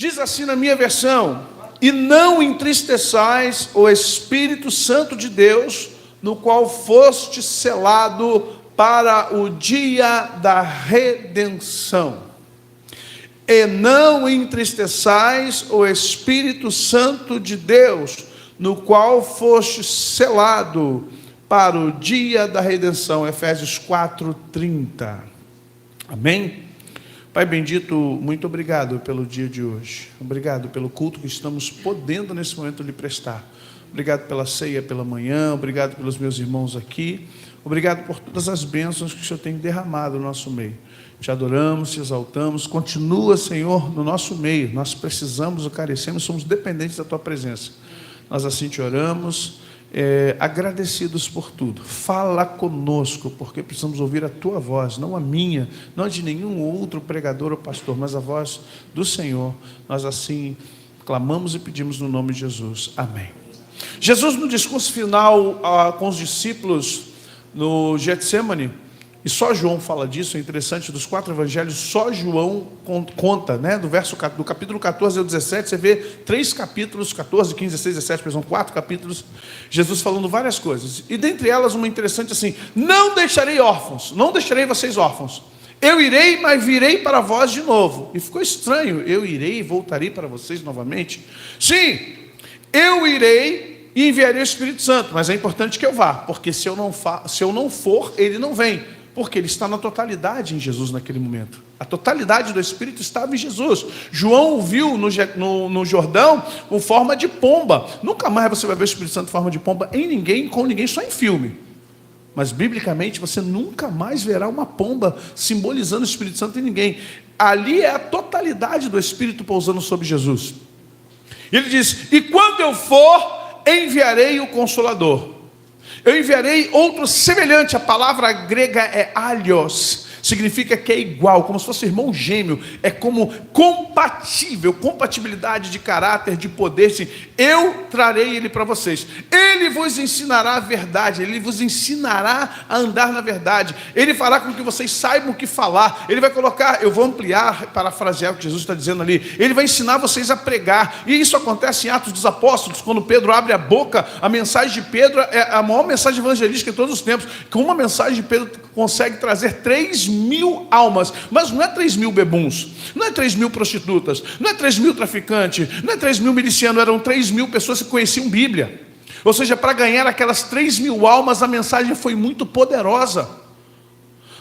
Diz assim na minha versão: e não entristeçais o Espírito Santo de Deus, no qual foste selado para o dia da redenção. E não entristeçais o Espírito Santo de Deus, no qual foste selado para o dia da redenção. Efésios 4:30. Amém? Pai bendito, muito obrigado pelo dia de hoje. Obrigado pelo culto que estamos podendo nesse momento lhe prestar. Obrigado pela ceia pela manhã. Obrigado pelos meus irmãos aqui. Obrigado por todas as bênçãos que o Senhor tem derramado no nosso meio. Te adoramos, te exaltamos. Continua, Senhor, no nosso meio. Nós precisamos, carecemos, somos dependentes da Tua presença. Nós assim te oramos, agradecidos por tudo. Fala conosco, porque precisamos ouvir a Tua voz, não a minha, não a de nenhum outro pregador ou pastor, mas a voz do Senhor. Nós assim clamamos e pedimos no nome de Jesus. Amém. Jesus, no discurso final com os discípulos no Getsêmani, e só João fala disso, é interessante, dos 4 evangelhos, só João conta, né? Do capítulo 14 ao 17, você vê 3 capítulos, 14, 15, 16, 17, são 4 capítulos, Jesus falando várias coisas, e dentre elas uma interessante assim: não deixarei órfãos, não deixarei vocês órfãos, eu irei, mas virei para vós de novo. E ficou estranho, eu irei e voltarei para vocês novamente. Sim, eu irei e enviarei o Espírito Santo, mas é importante que eu vá, porque se eu não for, ele não vem. Porque ele está na totalidade em Jesus naquele momento. A totalidade do Espírito estava em Jesus. João o viu no Jordão com forma de pomba. Nunca mais você vai ver o Espírito Santo em forma de pomba em ninguém, com ninguém, só em filme. Mas biblicamente você nunca mais verá uma pomba simbolizando o Espírito Santo em ninguém. Ali é a totalidade do Espírito pousando sobre Jesus. Ele diz: e quando eu for, enviarei o Consolador. Eu enviarei outro semelhante. A palavra grega é alios, significa que é igual, como se fosse irmão gêmeo, é como compatível, compatibilidade de caráter, de poder. Sim, eu trarei ele para vocês, ele vos ensinará a verdade, ele vos ensinará a andar na verdade, ele fará com que vocês saibam o que falar, ele vai colocar, eu vou ampliar, parafrasear o que Jesus está dizendo ali, ele vai ensinar vocês a pregar. E isso acontece em Atos dos Apóstolos, quando Pedro abre a boca. A mensagem de Pedro é a maior mensagem evangelística de todos os tempos. Com uma mensagem de Pedro consegue trazer 3.000 almas, mas não é 3.000 bebuns, não é 3.000 prostitutas, não é 3.000 traficantes, não é 3.000 milicianos, eram 3.000 pessoas que conheciam Bíblia. Ou seja, para ganhar aquelas 3.000 almas, a mensagem foi muito poderosa.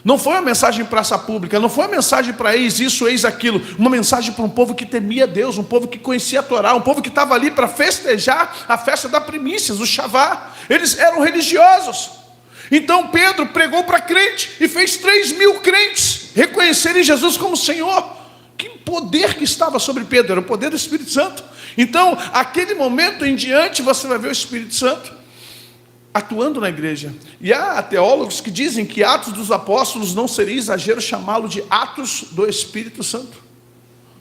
Não foi uma mensagem em praça pública, não foi uma mensagem para eis isso, eis aquilo, uma mensagem para um povo que temia Deus, um povo que conhecia a Torá, um povo que estava ali para festejar a festa da primícias, o Shavá. Eles eram religiosos. Então Pedro pregou para crente e fez 3.000 crentes reconhecerem Jesus como Senhor. Que poder que estava sobre Pedro, era o poder do Espírito Santo. Então, aquele momento em diante, você vai ver o Espírito Santo atuando na igreja. E há teólogos que dizem que Atos dos Apóstolos não seria exagero chamá-lo de Atos do Espírito Santo,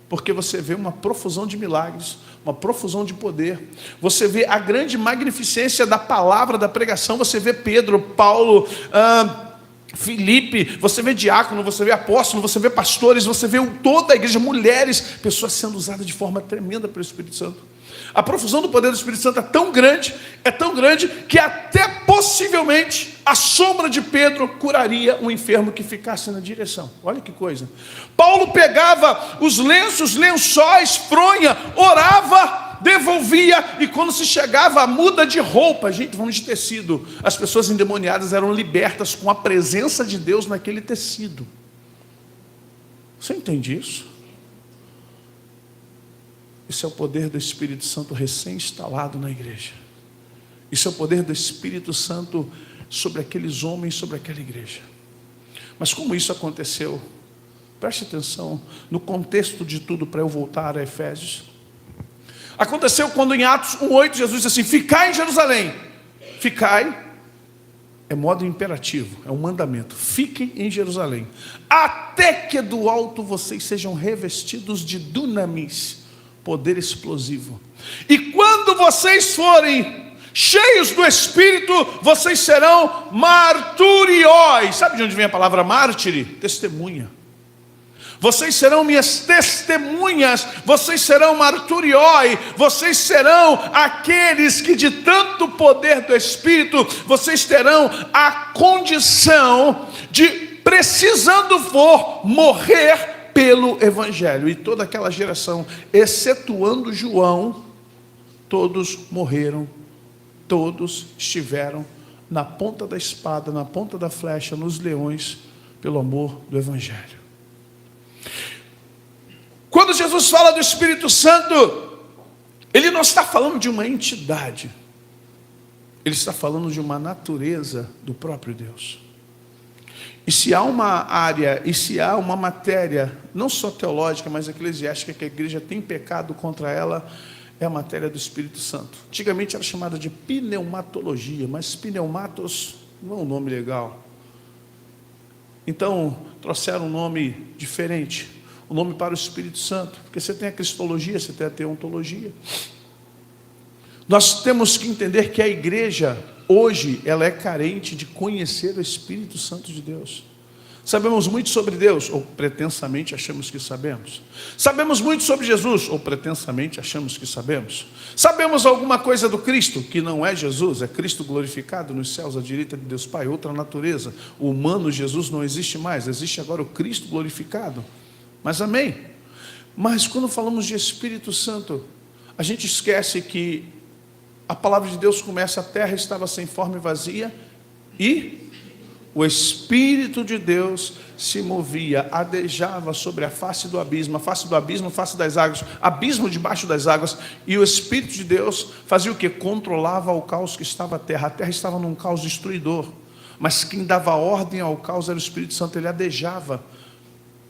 porque você vê uma profusão de milagres, uma profusão de poder, você vê a grande magnificência da palavra, da pregação. Você vê Pedro, Paulo, Filipe, você vê diácono, você vê apóstolo, você vê pastores, você vê toda a igreja, mulheres, pessoas sendo usadas de forma tremenda pelo Espírito Santo. A profusão do poder do Espírito Santo é tão grande, que até possivelmente a sombra de Pedro curaria um enfermo que ficasse na direção. Olha que coisa. Paulo pegava os lenços, lençóis, fronha, orava, devolvia, e quando se chegava a muda de roupa, gente, vamos de tecido, as pessoas endemoniadas eram libertas com a presença de Deus naquele tecido. Você entende isso? Isso é o poder do Espírito Santo recém-instalado na igreja. Isso é o poder do Espírito Santo sobre aqueles homens, sobre aquela igreja. Mas como isso aconteceu? Preste atenção no contexto de tudo, para eu voltar a Efésios. Aconteceu quando em Atos 1:8 Jesus disse assim: ficai em Jerusalém. Ficai é modo imperativo, é um mandamento. Fiquem em Jerusalém, até que do alto vocês sejam revestidos de dunamis, poder explosivo. E quando vocês forem cheios do Espírito, vocês serão marturióis. Sabe de onde vem a palavra mártire? Testemunha. Vocês serão minhas testemunhas, vocês serão marturioi, vocês serão aqueles que de tanto poder do Espírito, vocês terão a condição de, precisando for, morrer pelo Evangelho. E toda aquela geração, excetuando João, todos morreram, todos estiveram na ponta da espada, na ponta da flecha, nos leões, pelo amor do Evangelho. Quando Jesus fala do Espírito Santo, Ele não está falando de uma entidade, Ele está falando de uma natureza do próprio Deus. E se há uma área, e se há uma matéria, não só teológica, mas eclesiástica, que a igreja tem pecado contra ela, é a matéria do Espírito Santo. Antigamente era chamada de pneumatologia, mas pneumatos não é um nome legal. Então, trouxeram um nome diferente, o nome para o Espírito Santo, porque você tem a cristologia, você tem a teontologia. Nós temos que entender que a igreja, hoje, ela é carente de conhecer o Espírito Santo de Deus. Sabemos muito sobre Deus, ou pretensamente achamos que sabemos. Sabemos muito sobre Jesus, ou pretensamente achamos que sabemos. Sabemos alguma coisa do Cristo, que não é Jesus, é Cristo glorificado nos céus à direita de Deus Pai, outra natureza. O humano Jesus não existe mais, existe agora o Cristo glorificado. Mas amém. Mas quando falamos de Espírito Santo, a gente esquece que a palavra de Deus começa: a terra estava sem forma e vazia, e o Espírito de Deus se movia, adejava sobre a face do abismo, a face das águas, abismo debaixo das águas, e o Espírito de Deus fazia o que? Controlava o caos que estava a terra estava num caos destruidor, mas quem dava ordem ao caos era o Espírito Santo. Ele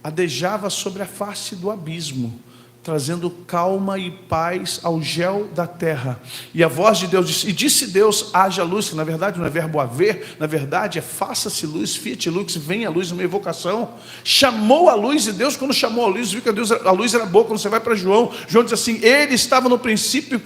adejava sobre a face do abismo, trazendo calma e paz ao gel da terra. E a voz de Deus disse, e disse Deus, haja luz, que na verdade não é verbo haver, na verdade é faça-se luz, fiat lux, venha a luz, uma evocação. Chamou a luz, e Deus, quando chamou a luz, viu que a luz era boa. Quando você vai para João diz assim, ele estava no princípio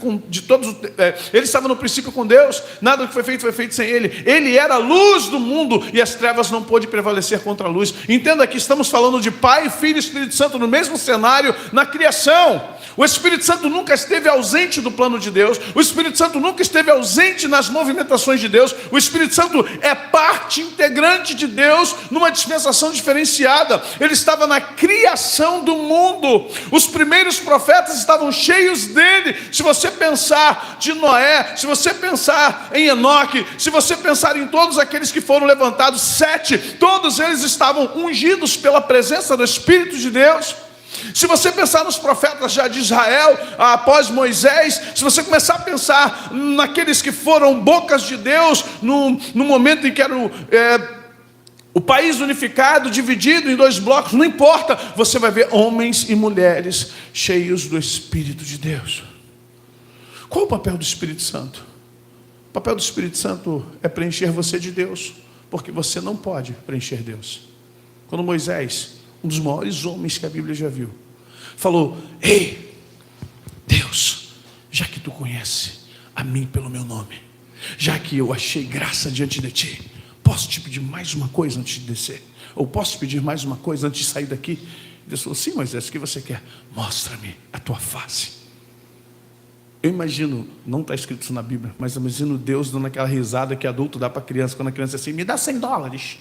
ele estava no princípio com Deus, nada do que foi feito sem ele era a luz do mundo, e as trevas não pôde prevalecer contra a luz. Entenda que estamos falando de Pai, Filho e Espírito Santo no mesmo cenário, na criação. O Espírito Santo nunca esteve ausente do plano de Deus, o Espírito Santo nunca esteve ausente nas movimentações de Deus. O Espírito Santo é parte integrante de Deus numa dispensação diferenciada. Ele estava na criação do mundo, os primeiros profetas estavam cheios dele. Se você pensar de Noé, se você pensar em Enoque, se você pensar em todos aqueles que foram levantados, 7, todos eles estavam ungidos pela presença do Espírito de Deus. Se você pensar nos profetas já de Israel, após Moisés, se você começar a pensar naqueles que foram bocas de Deus, no momento em que era o país unificado, dividido em 2 blocos, não importa, você vai ver homens e mulheres cheios do Espírito de Deus. Qual o papel do Espírito Santo? O papel do Espírito Santo é preencher você de Deus, porque você não pode preencher Deus. Quando Moisés, um dos maiores homens que a Bíblia já viu, falou, ei, Deus, já que tu conhece a mim pelo meu nome, já que eu achei graça diante de ti, posso te pedir mais uma coisa antes de descer? Ou posso te pedir mais uma coisa antes de sair daqui? Deus falou, sim, Moisés, o que você quer? Mostra-me a tua face. Eu imagino, não está escrito isso na Bíblia, mas eu imagino Deus dando aquela risada que adulto dá para criança, quando a criança é assim, me dá $100.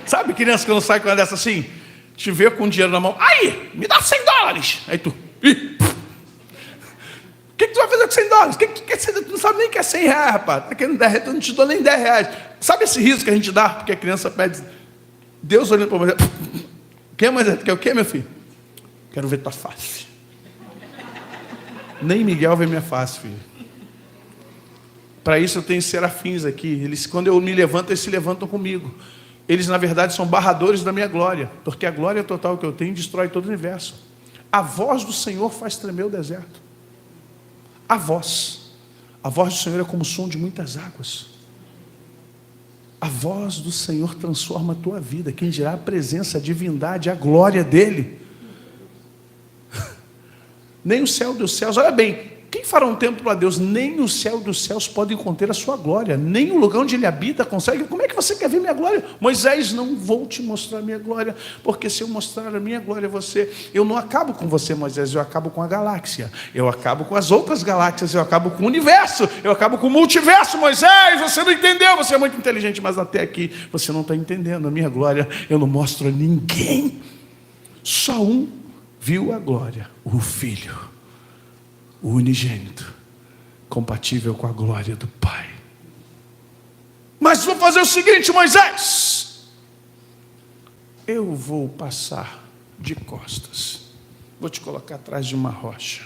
Sabe criança que não sai com ela dessa assim? Te vê com dinheiro na mão, aí, me dá $100. Aí tu, o que tu vai fazer com $100? Tu não sabe nem que é R$100, rapaz. Tá querendo 10 reais, eu não te dou nem R$10. Sabe esse riso que a gente dá, porque a criança pede, Deus olhando para Moisés, quer Moisés? Quer o quê, meu filho? Quero ver tua face. Nem Miguel vê minha face, filho. Para isso eu tenho serafins aqui. Eles, quando eu me levanto, eles se levantam comigo. Eles, na verdade, são barradores da minha glória, porque a glória total que eu tenho destrói todo o universo. A voz do Senhor faz tremer o deserto. A voz do Senhor é como o som de muitas águas. A voz do Senhor transforma a tua vida. Quem dirá a presença, a divindade, a glória dele. Nem o céu dos céus. Olha bem, Quem fará um templo para Deus? Nem o céu dos céus podem conter a sua glória, nem o lugar onde ele habita consegue. Como é que você quer ver minha glória? Moisés, não vou te mostrar a minha glória, porque se eu mostrar a minha glória a você, eu não acabo com você, Moisés, eu acabo com a galáxia, eu acabo com as outras galáxias, eu acabo com o universo, eu acabo com o multiverso. Moisés, você não entendeu, você é muito inteligente, mas até aqui você não está entendendo. A minha glória eu não mostro a ninguém. Só um viu a glória, o Filho, o unigênito, compatível com a glória do Pai. Mas vou fazer o seguinte, Moisés, eu vou passar de costas, vou te colocar atrás de uma rocha,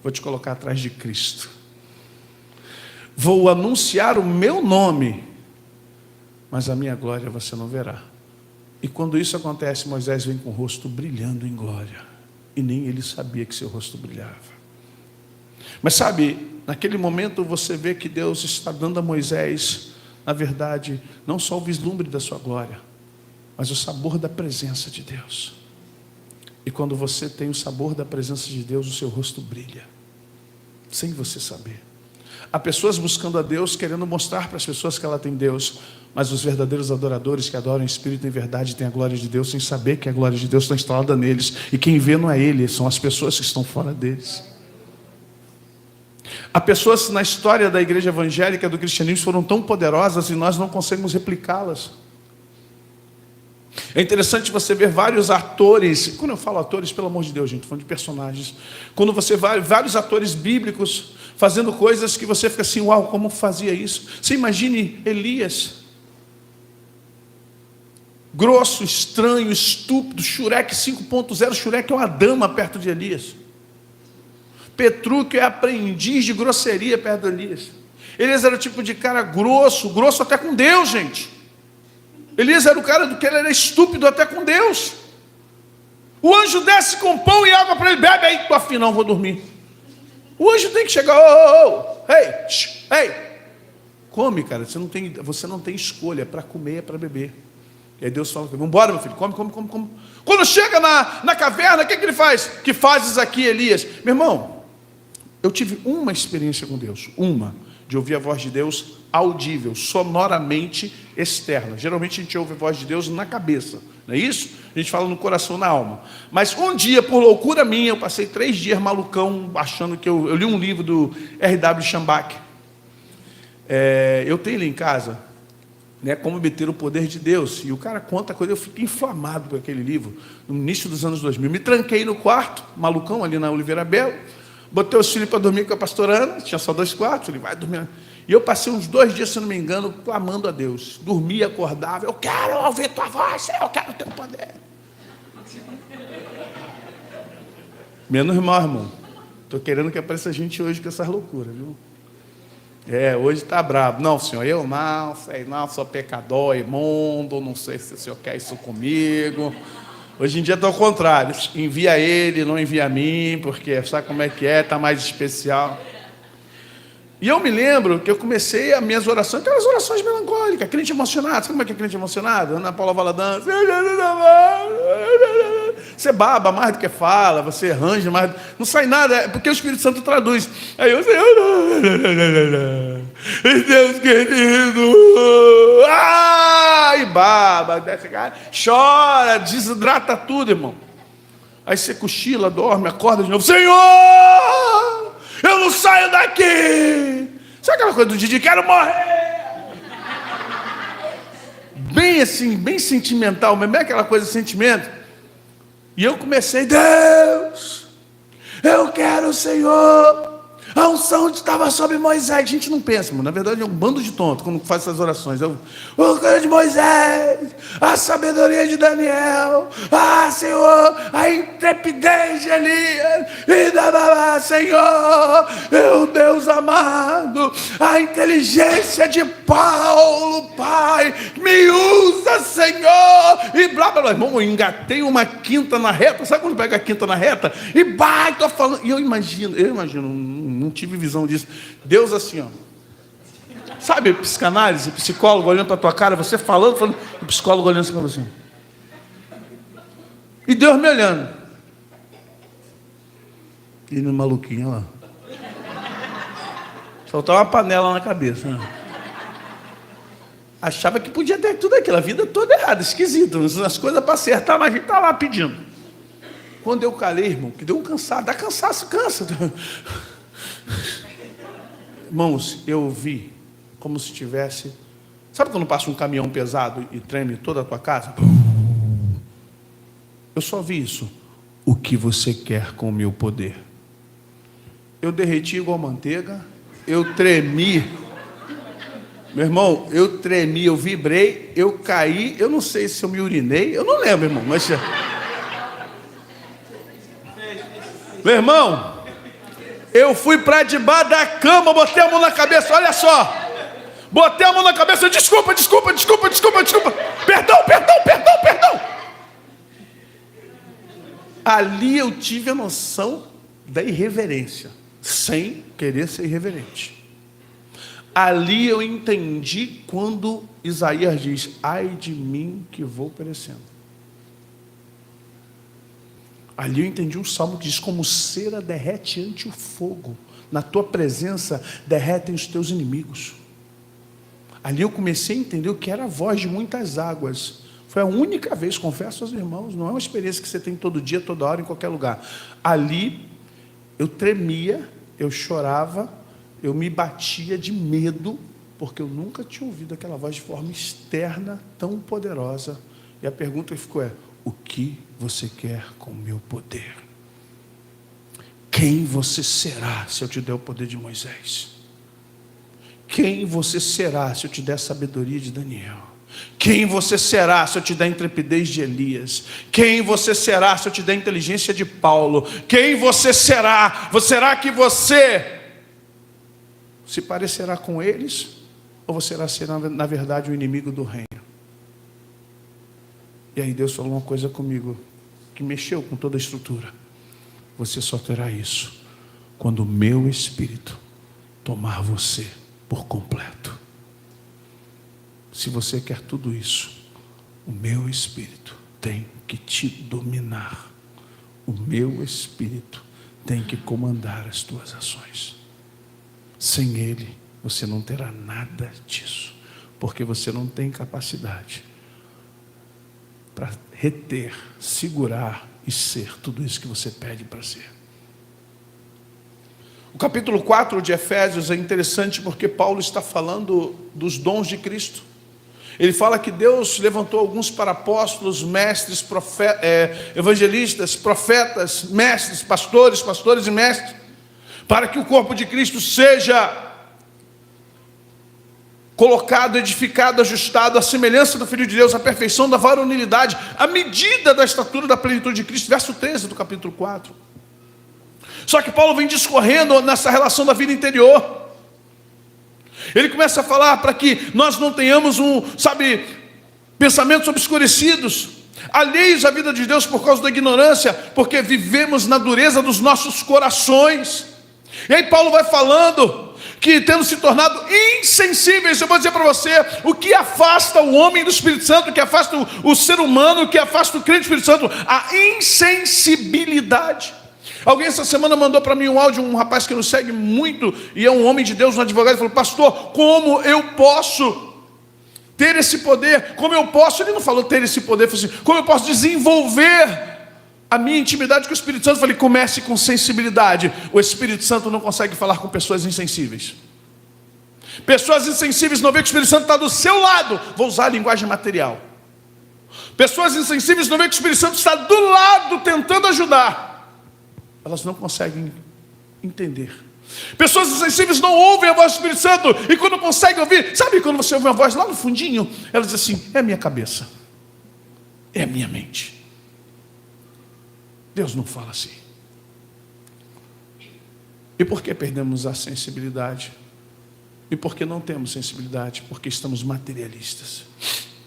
vou te colocar atrás de Cristo, vou anunciar o meu nome, mas a minha glória você não verá. E quando isso acontece, Moisés vem com o rosto brilhando em glória, e nem ele sabia que seu rosto brilhava. Mas sabe, naquele momento você vê que Deus está dando a Moisés, na verdade, não só o vislumbre da sua glória, mas o sabor da presença de Deus. E quando você tem o sabor da presença de Deus, o seu rosto brilha, sem você saber. Há pessoas buscando a Deus, querendo mostrar para as pessoas que ela tem Deus, mas os verdadeiros adoradores que adoram em espírito e em verdade têm a glória de Deus, sem saber que a glória de Deus está instalada neles, e quem vê não é ele, são as pessoas que estão fora deles. Há pessoas na história da igreja evangélica, do cristianismo, que foram tão poderosas e nós não conseguimos replicá-las. É interessante você ver vários atores, quando eu falo atores, pelo amor de Deus, gente, estou falando de personagens. Quando você vê vários atores bíblicos fazendo coisas que você fica assim, uau, como fazia isso? Você imagine Elias, grosso, estranho, estúpido, Shurek 5.0, Shurek é uma dama perto de Elias. Petrúquio é aprendiz de grosseria perto de Elias. Elias era o tipo de cara grosso, grosso até com Deus, gente. Elias era o cara do que ele era estúpido até com Deus. O anjo desce com pão e água para ele, bebe aí, tô afim, não, vou dormir. O anjo tem que chegar, ei, come, cara, você não tem escolha, é para comer, é para beber. E aí Deus fala, vamos embora, meu filho, come. Quando chega na caverna, o que ele faz? Que fazes aqui, Elias? Meu irmão, eu tive uma experiência com Deus, de ouvir a voz de Deus audível, sonoramente externa. Geralmente a gente ouve a voz de Deus na cabeça, não é isso? A gente fala no coração, na alma. Mas um dia, por loucura minha, eu passei 3 dias malucão, achando que eu li um livro do R.W. Schambach. Eu tenho ele em casa, né, Como Obter o Poder de Deus. E o cara conta coisa, eu fiquei inflamado por aquele livro, no início dos anos 2000. Me tranquei no quarto, malucão, ali na Oliveira Belo, botei os filhos para dormir com a pastora Ana, tinha só 2 quartos, ele vai dormir. E eu passei uns 2 dias, se não me engano, clamando a Deus. Dormia, acordava, eu quero ouvir tua voz, eu quero teu poder. Menos mal, irmão. Estou querendo que apareça gente hoje com essas loucuras, viu? Hoje está bravo. Não, senhor, eu não, sei não, sou pecador, imundo, não sei se o senhor quer isso comigo. Hoje em dia está ao contrário. Envia ele, não envia a mim, porque sabe como é que é, está mais especial. E eu me lembro que eu comecei as minhas orações, aquelas orações melancólicas, crente emocionado. Sabe como é que é crente emocionado? Ana Paula Valadão, você baba mais do que fala, você arranja mais, não sai nada, porque o Espírito Santo traduz. Aí eu sei, Deus querido, e baba, chora, desidrata tudo, irmão. Aí você cochila, dorme, acorda de novo, Senhor, eu não saio daqui. Sabe aquela coisa do Didi, quero morrer? Bem assim, bem sentimental, mas não é aquela coisa de sentimento. E eu comecei, Deus, eu quero o Senhor. A unção estava sobre Moisés. A gente não pensa, mano. Na verdade é um bando de tonto quando faz essas orações. O glória de Moisés, a sabedoria de Daniel, Senhor, a intrepidez de Elias, Senhor, meu Deus amado, a inteligência de Paulo, Pai, me usa, Senhor, e blá blá blá. Irmão, eu engatei uma quinta na reta. Sabe quando pega a quinta na reta? E estou falando. E eu imagino, não tive visão disso. Deus assim, ó. Sabe, psicanálise, psicólogo olhando para a tua cara, você falando, o psicólogo olhando assim para você. E Deus me olhando. E no maluquinho lá. Soltar uma panela na cabeça. Achava que podia ter tudo aquilo, a vida toda errada, esquisita, as coisas para acertar, mas a gente está lá pedindo. Quando eu calei, irmão, que deu um cansado, dá cansaço, cansa. Irmãos, eu ouvi como se tivesse... Sabe quando passa um caminhão pesado e treme toda a tua casa? Eu só vi isso. O que você quer com o meu poder? Eu derreti igual manteiga, eu tremi. Meu irmão, eu tremi, eu vibrei, eu caí, eu não sei se eu me urinei, eu não lembro, irmão, mas... Meu irmão, eu fui para debaixo da cama, botei a mão na cabeça, olha só. Botei a mão na cabeça, desculpa. Perdão. Ali eu tive a noção da irreverência, sem querer ser irreverente. Ali eu entendi quando Isaías diz, ai de mim que vou perecendo. Ali eu entendi um salmo que diz, como cera derrete ante o fogo, na tua presença derretem os teus inimigos. Ali eu comecei a entender o que era a voz de muitas águas. Foi a única vez, confesso aos irmãos, não é uma experiência que você tem todo dia, toda hora, em qualquer lugar. Ali eu tremia, eu chorava, eu me batia de medo, porque eu nunca tinha ouvido aquela voz de forma externa tão poderosa. E a pergunta que ficou é, o que você quer com o meu poder? Quem você será se eu te der o poder de Moisés? Quem você será se eu te der a sabedoria de Daniel? Quem você será se eu te der a intrepidez de Elias? Quem você será se eu te der a inteligência de Paulo? Quem você será? Será que você se parecerá com eles? Ou você será, na verdade, o inimigo do reino? E aí Deus falou uma coisa comigo, que mexeu com toda a estrutura. Você só terá isso quando o meu Espírito tomar você por completo. Se você quer tudo isso, o meu Espírito tem que te dominar. O meu Espírito tem que comandar as tuas ações. Sem Ele, você não terá nada disso, porque você não tem capacidade para reter, segurar e ser tudo isso que você pede para ser. O capítulo 4 de Efésios é interessante porque Paulo está falando dos dons de Cristo. Ele fala que Deus levantou alguns para apóstolos, mestres, evangelistas, profetas, mestres, pastores e mestres, para que o corpo de Cristo seja colocado, edificado, ajustado à semelhança do Filho de Deus, à perfeição da varonilidade, à medida da estatura da plenitude de Cristo, verso 13 do capítulo 4. Só que Paulo vem discorrendo nessa relação da vida interior. Ele começa a falar para que nós não tenhamos pensamentos obscurecidos, alheios à vida de Deus por causa da ignorância, porque vivemos na dureza dos nossos corações. E aí Paulo vai falando que tendo se tornado insensíveis, eu vou dizer para você, o que afasta o homem do Espírito Santo, o que afasta o ser humano, o que afasta o crente do Espírito Santo, a insensibilidade. Alguém essa semana mandou para mim um áudio, um rapaz que nos segue muito, e é um homem de Deus, um advogado, e falou, pastor, como eu posso ter esse poder? Como eu posso, ele não falou ter esse poder, ele falou assim, como eu posso desenvolver a minha intimidade com o Espírito Santo? Eu falei, comece com sensibilidade. O Espírito Santo não consegue falar com pessoas insensíveis. Pessoas insensíveis não veem que o Espírito Santo está do seu lado. Vou usar a linguagem material. Pessoas insensíveis não veem que o Espírito Santo está do lado, tentando ajudar. Elas não conseguem entender. Pessoas insensíveis não ouvem a voz do Espírito Santo, e quando conseguem ouvir, sabe quando você ouve uma voz lá no fundinho, elas dizem assim, é a minha cabeça, é a minha mente. Deus não fala assim. E por que perdemos a sensibilidade? E por que não temos sensibilidade? Porque estamos materialistas.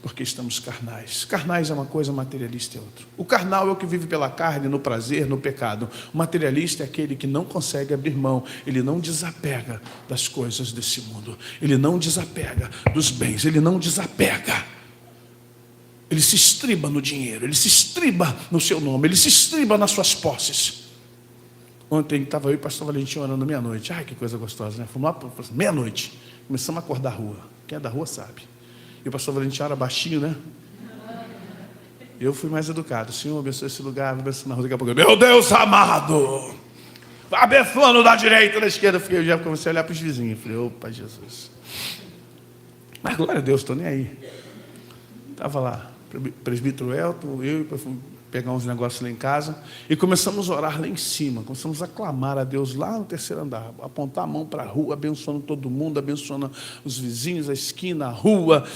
Porque estamos carnais. Carnais é uma coisa, materialista é outra. O carnal é o que vive pela carne, no prazer, no pecado. O materialista é aquele que não consegue abrir mão. Ele não desapega das coisas desse mundo. Ele não desapega dos bens. Ele não desapega. Ele se estriba no dinheiro. Ele se estriba no seu nome. Ele se estriba nas suas posses. Ontem estava eu e o pastor Valentim orando meia-noite. Ai, que coisa gostosa, né? Fomos lá, meia-noite, começamos a acordar a rua. Quem é da rua sabe. E o pastor Valentim ora baixinho, né? Eu fui mais educado. Senhor, abençoe esse lugar, abençoe na rua. Daqui a pouco, meu Deus amado, abençoando da direita, da esquerda. Eu já comecei a olhar para os vizinhos. Falei, opa, Jesus. Mas glória a Deus, estou nem aí. Estava lá, presbítero Elton, eu fui pegar uns negócios lá em casa. E começamos a orar lá em cima. Começamos a clamar a Deus lá no terceiro andar. Apontar a mão para a rua, abençoando todo mundo, abençoando os vizinhos, a esquina, a rua.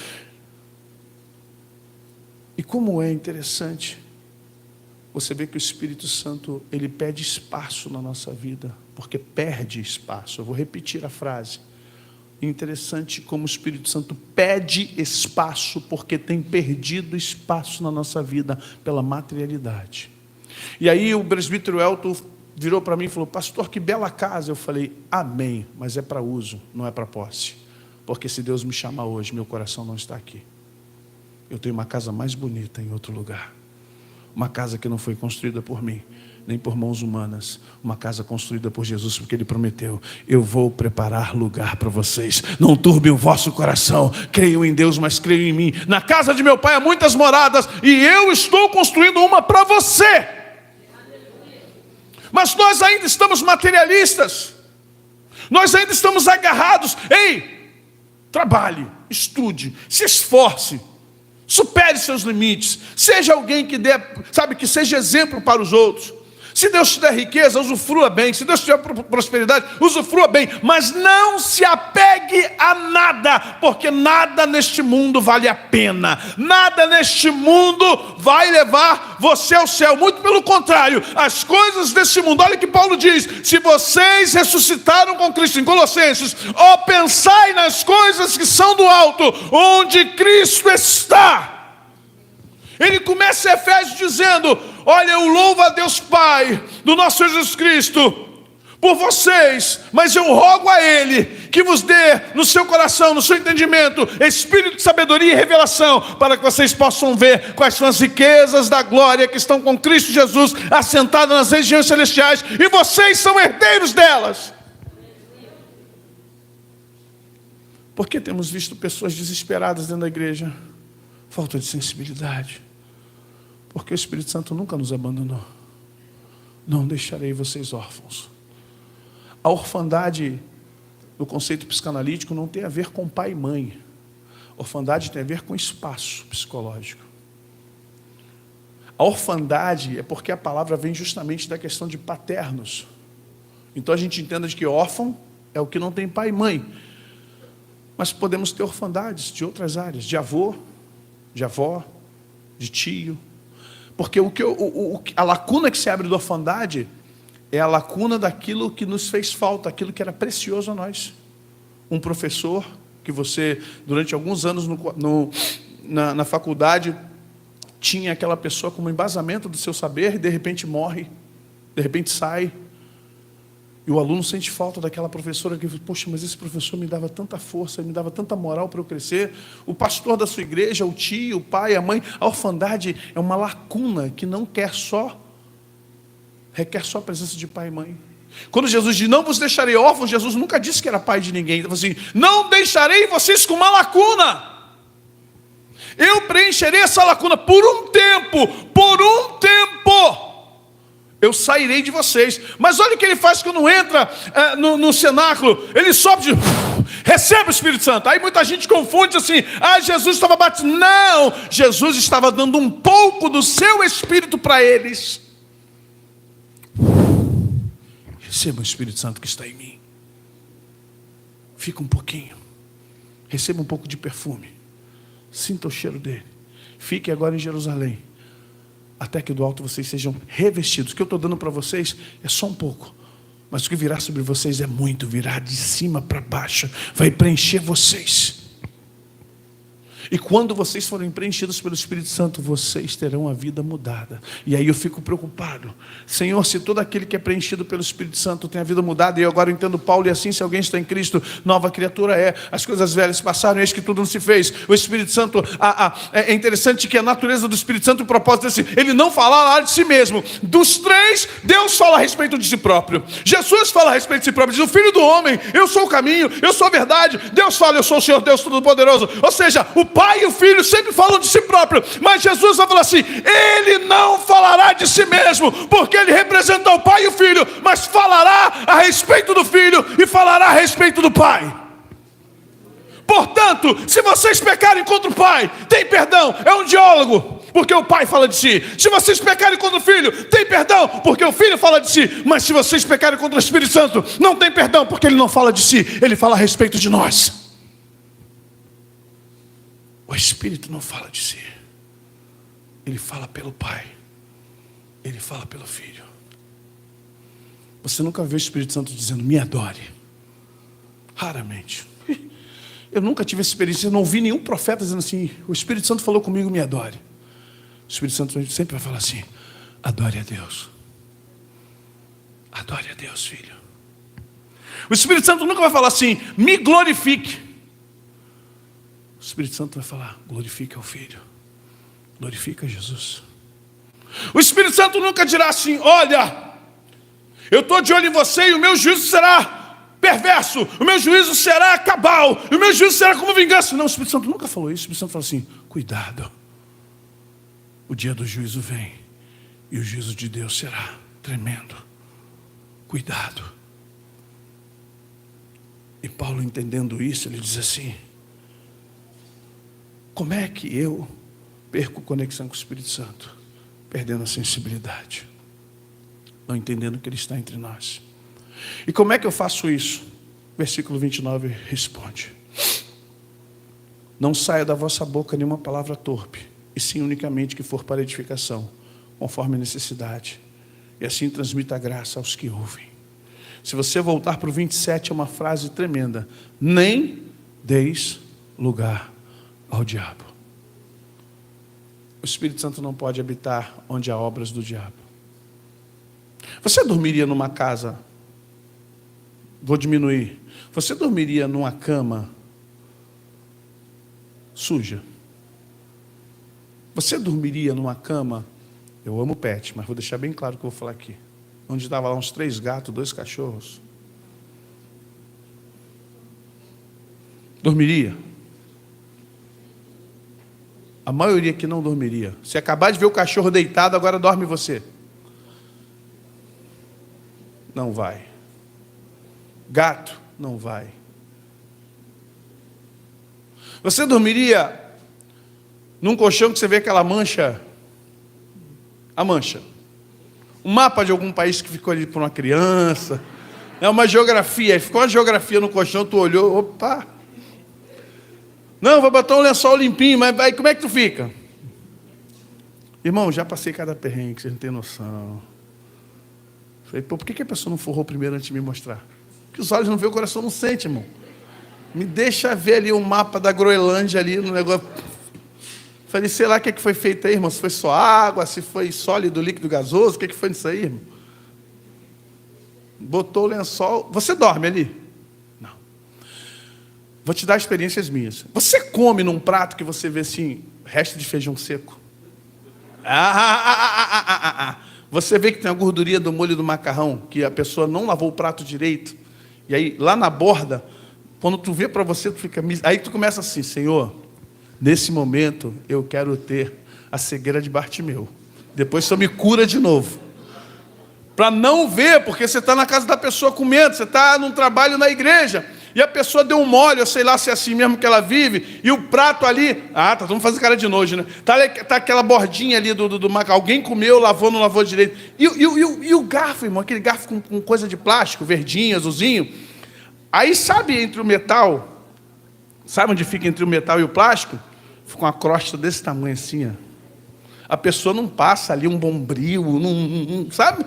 E como é interessante você vê que o Espírito Santo, ele pede espaço na nossa vida, porque perde espaço. Eu vou repetir a frase. Interessante como o Espírito Santo pede espaço, porque tem perdido espaço na nossa vida pela materialidade. E aí o presbítero Elton virou para mim e falou, pastor, que bela casa. Eu falei, amém, mas é para uso, não é para posse. Porque se Deus me chamar hoje, meu coração não está aqui. Eu tenho uma casa mais bonita em outro lugar. Uma casa que não foi construída por mim, nem por mãos humanas. Uma casa construída por Jesus, porque Ele prometeu, eu vou preparar lugar para vocês. Não turbe o vosso coração. Creiam em Deus, mas creiam em mim. Na casa de meu pai há muitas moradas, e eu estou construindo uma para você. Mas nós ainda estamos materialistas. Nós ainda estamos agarrados. Ei, trabalhe, estude, se esforce. Supere seus limites. Seja alguém que dê, sabe, que seja exemplo para os outros. Se Deus te der riqueza, usufrua bem. Se Deus te der prosperidade, usufrua bem. Mas não se apegue a nada, porque nada neste mundo vale a pena. Nada neste mundo vai levar você ao céu. Muito pelo contrário, as coisas deste mundo. Olha o que Paulo diz: se vocês ressuscitaram com Cristo, em Colossenses, ó, pensai nas coisas que são do alto, onde Cristo está. Ele começa Efésios dizendo, olha, eu louvo a Deus Pai, do nosso Jesus Cristo, por vocês, mas eu rogo a Ele, que vos dê no seu coração, no seu entendimento, espírito de sabedoria e revelação, para que vocês possam ver quais são as riquezas da glória que estão com Cristo Jesus, assentadas nas regiões celestiais, e vocês são herdeiros delas. Por que temos visto pessoas desesperadas dentro da igreja? Falta de sensibilidade. Porque o Espírito Santo nunca nos abandonou. Não deixarei vocês órfãos. A orfandade, no conceito psicanalítico, não tem a ver com pai e mãe. Orfandade tem a ver com espaço psicológico. A orfandade é porque a palavra vem justamente da questão de paternos. Então a gente entende que órfão é o que não tem pai e mãe. Mas podemos ter orfandades de outras áreas, de avô, de avó, de tio. Porque a lacuna que se abre da orfandade é a lacuna daquilo que nos fez falta, aquilo que era precioso a nós. Um professor que você, durante alguns anos na faculdade, tinha aquela pessoa como embasamento do seu saber e de repente morre, de repente sai. E o aluno sente falta daquela professora que, poxa, mas esse professor me dava tanta força, me dava tanta moral para eu crescer. O pastor da sua igreja, o tio, o pai, a mãe. A orfandade é uma lacuna que não requer só a presença de pai e mãe. Quando Jesus diz, não vos deixarei órfãos, Jesus nunca disse que era pai de ninguém. Ele falou assim, não deixarei vocês com uma lacuna. Eu preencherei essa lacuna por um tempo. Eu sairei de vocês. Mas olha o que ele faz quando entra no cenáculo. Ele sobe e diz, recebe o Espírito Santo. Aí muita gente confunde assim, Jesus estava batizando. Não, Jesus estava dando um pouco do seu Espírito para eles. Receba o Espírito Santo que está em mim. Fica um pouquinho. Receba um pouco de perfume. Sinta o cheiro dele. Fique agora em Jerusalém, até que do alto vocês sejam revestidos. O que eu estou dando para vocês é só um pouco. Mas o que virá sobre vocês é muito. Virá de cima para baixo. Vai preencher vocês. E quando vocês forem preenchidos pelo Espírito Santo, vocês terão a vida mudada. E aí eu fico preocupado. Senhor, se todo aquele que é preenchido pelo Espírito Santo tem a vida mudada, e eu agora entendo Paulo, e assim, se alguém está em Cristo, nova criatura é. As coisas velhas passaram, eis que tudo não se fez. O Espírito Santo, é interessante que a natureza do Espírito Santo, o propósito desse, ele não fala lá de si mesmo. Dos três, Deus fala a respeito de si próprio. Jesus fala a respeito de si próprio. Diz, o Filho do Homem, eu sou o caminho, eu sou a verdade. Deus fala, eu sou o Senhor Deus Todo-Poderoso. Ou seja, o Pai e o Filho sempre falam de si próprio, mas Jesus vai falar assim, ele não falará de si mesmo, porque ele representa o Pai e o Filho, mas falará a respeito do Filho e falará a respeito do Pai. Portanto, se vocês pecarem contra o Pai, tem perdão, é um diálogo, porque o Pai fala de si. Se vocês pecarem contra o Filho, tem perdão, porque o Filho fala de si. Mas se vocês pecarem contra o Espírito Santo, não tem perdão, porque ele não fala de si, ele fala a respeito de nós. O Espírito não fala de si. Ele fala pelo Pai. Ele fala pelo Filho. Você nunca vê o Espírito Santo dizendo, me adore. Raramente. Eu nunca tive essa experiência. Eu não ouvi nenhum profeta dizendo assim, o Espírito Santo falou comigo, me adore. O Espírito Santo sempre vai falar assim, adore a Deus. Adore a Deus, filho. O Espírito Santo nunca vai falar assim, me glorifique. O Espírito Santo vai falar, glorifica o Filho, glorifica Jesus. O Espírito Santo nunca dirá assim, olha, eu estou de olho em você e o meu juízo será perverso, o meu juízo será cabal, o meu juízo será como vingança. Não, o Espírito Santo nunca falou isso. O Espírito Santo fala assim, cuidado, o dia do juízo vem, e o juízo de Deus será tremendo. Cuidado. E Paulo, entendendo isso, ele diz assim, como é que eu perco conexão com o Espírito Santo? Perdendo a sensibilidade, não entendendo que Ele está entre nós. E como é que eu faço isso? Versículo 29 responde, não saia da vossa boca nenhuma palavra torpe, e sim unicamente que for para edificação, conforme a necessidade, e assim transmita a graça aos que ouvem. Se você voltar para o 27, é uma frase tremenda, nem deis lugar ao diabo. O Espírito Santo não pode habitar onde há obras do diabo. Você dormiria numa casa, vou diminuir, você dormiria numa cama suja? Você dormiria numa cama, eu amo pet, mas vou deixar bem claro o que eu vou falar aqui, onde estava lá uns 3 gatos, 2 cachorros? Dormiria? A maioria que não dormiria. Se acabar de ver o cachorro deitado, agora dorme você. Não vai. Gato, não vai. Você dormiria num colchão que você vê aquela mancha? A mancha. Um mapa de algum país que ficou ali por uma criança. É uma geografia. Ficou uma geografia no colchão, tu olhou, opa. Não, vou botar um lençol limpinho, mas aí como é que tu fica? Irmão, já passei cada perrengue, vocês não têm noção. Falei, pô, por que a pessoa não forrou primeiro antes de me mostrar? Porque os olhos não veem, o coração não sente, irmão. Me deixa ver ali um mapa da Groenlândia ali no negócio. Falei, sei lá o que foi feito aí, irmão. Se foi só água, se foi sólido, líquido, gasoso, o que foi nisso aí, irmão? Botou o lençol. Você dorme ali? Vou te dar experiências minhas. Você come num prato que você vê assim, resto de feijão seco? Você vê que tem a gordurinha do molho do macarrão, que a pessoa não lavou o prato direito. E aí, lá na borda, quando tu vê para você, tu fica... Aí tu começa assim, Senhor, nesse momento, eu quero ter a cegueira de Bartimeu. Depois só me cura de novo. Para não ver, porque você está na casa da pessoa comendo, você está num trabalho na igreja... E a pessoa deu um mole, eu sei lá se é assim mesmo que ela vive, e o prato ali, tá todo mundo fazendo cara de nojo, né? Tá aquela bordinha ali do macarrão, alguém comeu, lavou, não lavou direito. E o garfo, irmão, aquele garfo com coisa de plástico, verdinho, azulzinho. Aí sabe entre o metal, sabe onde fica entre o metal e o plástico? Fica uma crosta desse tamanho assim, ó. A pessoa não passa ali um bombril, sabe?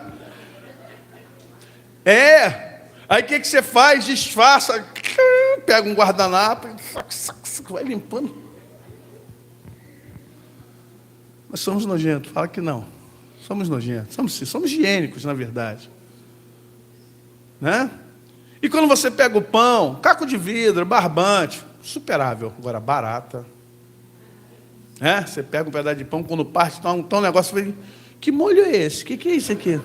Aí o que você faz? Disfarça, pega um guardanapo, vai limpando. Mas somos nojentos. Fala que não. Somos nojentos. Somos higiênicos, na verdade. Né? E quando você pega o pão, caco de vidro, barbante, superável. Agora, barata. Né? Você pega um pedaço de pão, quando parte, tá um negócio... Você... Que molho é esse? O que é isso aqui?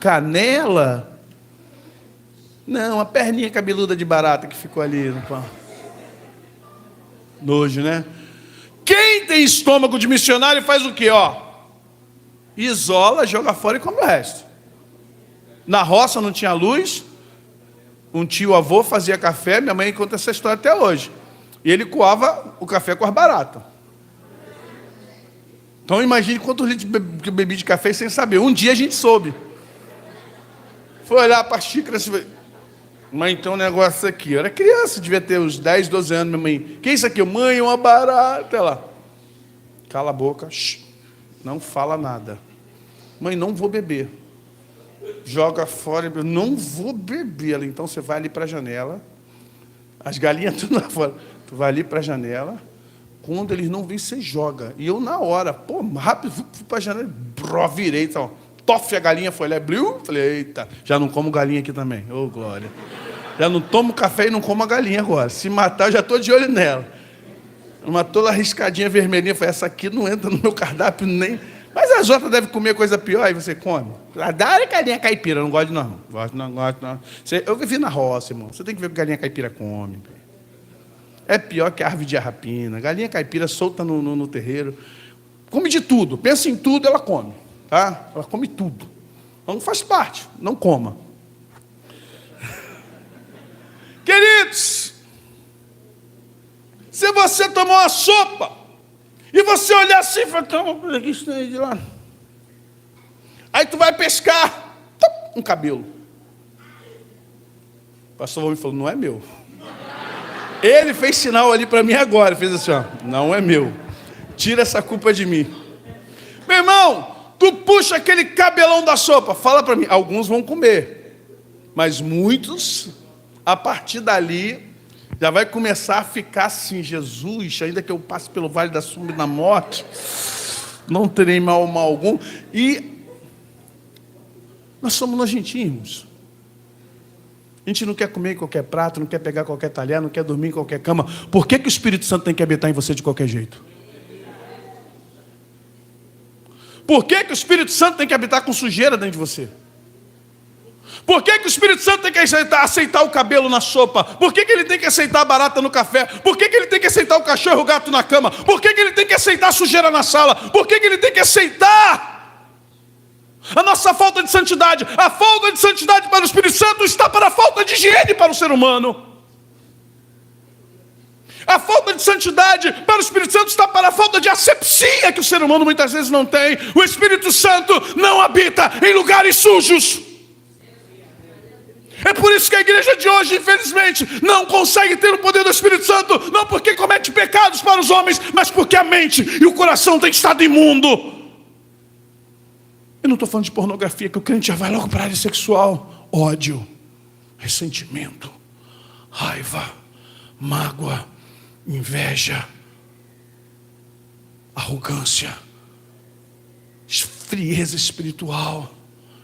Canela? Não, a perninha cabeluda de barata que ficou ali no pão. Nojo, né? Quem tem estômago de missionário faz o quê? Isola, joga fora e come o resto. Na roça não tinha luz. Um tio-avô fazia café. Minha mãe conta essa história até hoje. E ele coava o café com as baratas. Então imagine quantos litros que eu bebi de café sem saber. Um dia a gente soube. Foi olhar para a xícara e... Mãe, então um negócio aqui. Eu era criança, devia ter uns 10, 12 anos. Minha mãe, que é isso aqui? Mãe, uma barata. Ela, cala a boca. Shh, não fala nada. Mãe, não vou beber. Joga fora. Não vou beber. Ela, então você vai ali para a janela. As galinhas tudo lá fora. Tu vai ali para a janela. Quando eles não vêm, você joga. E eu, na hora, rápido, fui para a janela, virei, então, tofe a galinha, foi lá, abriu, falei, eita, já não como galinha aqui também. Ô, glória. Já não tomo café e não como a galinha agora. Se matar, eu já estou de olho nela. Uma toda riscadinha vermelhinha, falei, essa aqui não entra no meu cardápio nem... Mas as outras devem comer coisa pior, aí você come. Adoro galinha caipira, não gosto não. Gosto não. Eu vivi na roça, irmão. Você tem que ver o que galinha caipira come. É pior que a árvore de arrapina. Galinha caipira solta no terreiro. Come de tudo. Pensa em tudo, ela come. Tá? Ela come tudo. Não faz parte. Não coma. Queridos, se você tomar uma sopa e você olhar assim e falar, o que isso aí de lá? Aí tu vai pescar um cabelo. O pastor Valmir falou, não é meu. Ele fez sinal ali para mim agora, fez assim, não é meu. Tira essa culpa de mim. Meu irmão, tu puxa aquele cabelão da sopa, fala para mim, alguns vão comer, mas muitos, a partir dali, já vai começar a ficar assim, Jesus, ainda que eu passe pelo vale da sombra da morte, não terei mal algum. E nós somos nojentinhos. A gente não quer comer em qualquer prato, não quer pegar qualquer talher, não quer dormir em qualquer cama. Por que o Espírito Santo tem que habitar em você de qualquer jeito? Por que o Espírito Santo tem que habitar com sujeira dentro de você? Por que o Espírito Santo tem que aceitar o cabelo na sopa? Por que ele tem que aceitar a barata no café? Por que ele tem que aceitar o cachorro e o gato na cama? Por que ele tem que aceitar a sujeira na sala? Por que ele tem que aceitar a nossa falta de santidade? A falta de santidade para o Espírito Santo está para a falta de higiene para o ser humano. A falta de santidade para o Espírito Santo está para a falta de asepsia que o ser humano muitas vezes não tem. O Espírito Santo não habita em lugares sujos. É por isso que a igreja de hoje, infelizmente, não consegue ter o poder do Espírito Santo, não porque comete pecados para os homens, mas porque a mente e o coração têm estado imundo. Eu não estou falando de pornografia, que o crente já vai logo para a área sexual. Ódio, ressentimento, raiva, mágoa, inveja, arrogância, frieza espiritual,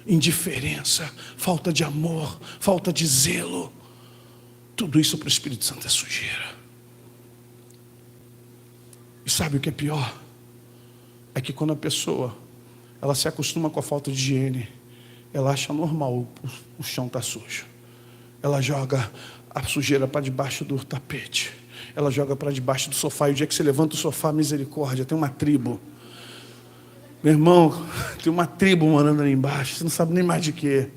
indiferença, falta de amor, falta de zelo. Tudo isso para o Espírito Santo é sujeira. E sabe o que é pior? É que quando a pessoa ela se acostuma com a falta de higiene, ela acha normal o chão estar sujo. Ela joga a sujeira para debaixo do tapete. Ela joga para debaixo do sofá. E o dia que você levanta o sofá, misericórdia, tem uma tribo. Meu irmão, tem uma tribo morando ali embaixo. Você não sabe nem mais de quê.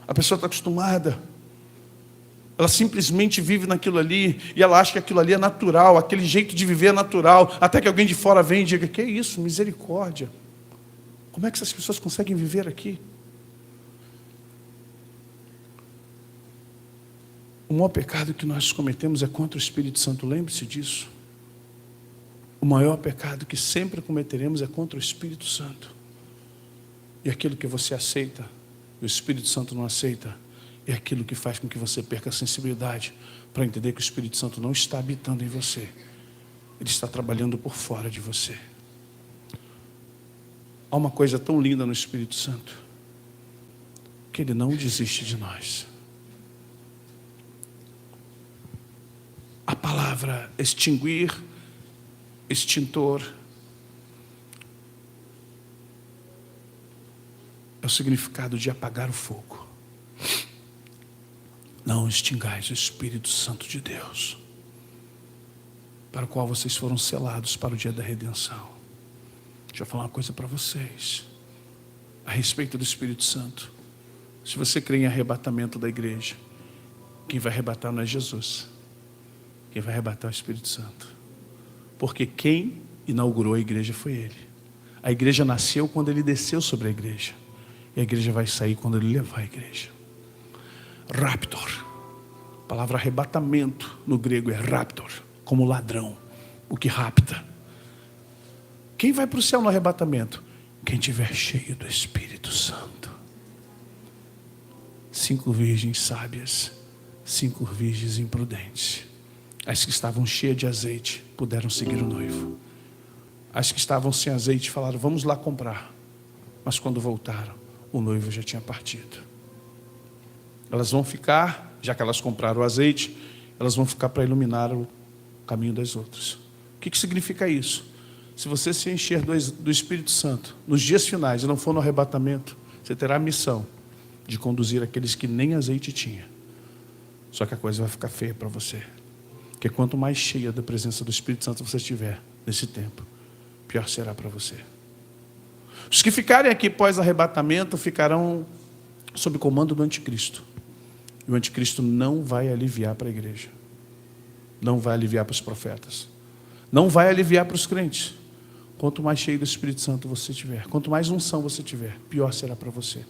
A pessoa está acostumada. Ela simplesmente vive naquilo ali. E ela acha que aquilo ali é natural. Aquele jeito de viver é natural. Até que alguém de fora vem e diga, que é isso? Misericórdia. Como é que essas pessoas conseguem viver aqui? O maior pecado que nós cometemos é contra o Espírito Santo. Lembre-se disso. O maior pecado que sempre cometeremos é contra o Espírito Santo. E aquilo que você aceita, o Espírito Santo não aceita, é aquilo que faz com que você perca a sensibilidade para entender que o Espírito Santo não está habitando em você. Ele está trabalhando por fora de você. Há uma coisa tão linda no Espírito Santo, que Ele não desiste de nós. A palavra extinguir, extintor, é o significado de apagar o fogo. Não extingais o Espírito Santo de Deus, para o qual vocês foram selados para o dia da redenção. Deixa eu falar uma coisa para vocês, a respeito do Espírito Santo. Se você crê em arrebatamento da igreja, quem vai arrebatar não é Jesus. Quem vai arrebatar é o Espírito Santo. Porque quem inaugurou a igreja foi Ele. A igreja nasceu quando Ele desceu sobre a igreja. E a igreja vai sair quando Ele levar a igreja. Raptor. A palavra arrebatamento no grego é raptor, como ladrão, o que rapta. Quem vai para o céu no arrebatamento? Quem tiver cheio do Espírito Santo. 5 virgens sábias, 5 virgens imprudentes. As que estavam cheias de azeite puderam seguir o noivo. As que estavam sem azeite falaram, vamos lá comprar. Mas quando voltaram, o noivo já tinha partido. Elas vão ficar, já que elas compraram o azeite, elas vão ficar para iluminar o caminho das outras. O que significa isso? Se você se encher do Espírito Santo nos dias finais e não for no arrebatamento, você terá a missão de conduzir aqueles que nem azeite tinha. Só que a coisa vai ficar feia para você. Porque quanto mais cheia da presença do Espírito Santo você estiver nesse tempo, pior será para você. Os que ficarem aqui pós-arrebatamento ficarão sob comando do anticristo. E o anticristo não vai aliviar para a igreja. Não vai aliviar para os profetas. Não vai aliviar para os crentes. Quanto mais cheio do Espírito Santo você tiver, quanto mais unção você tiver, pior será para você.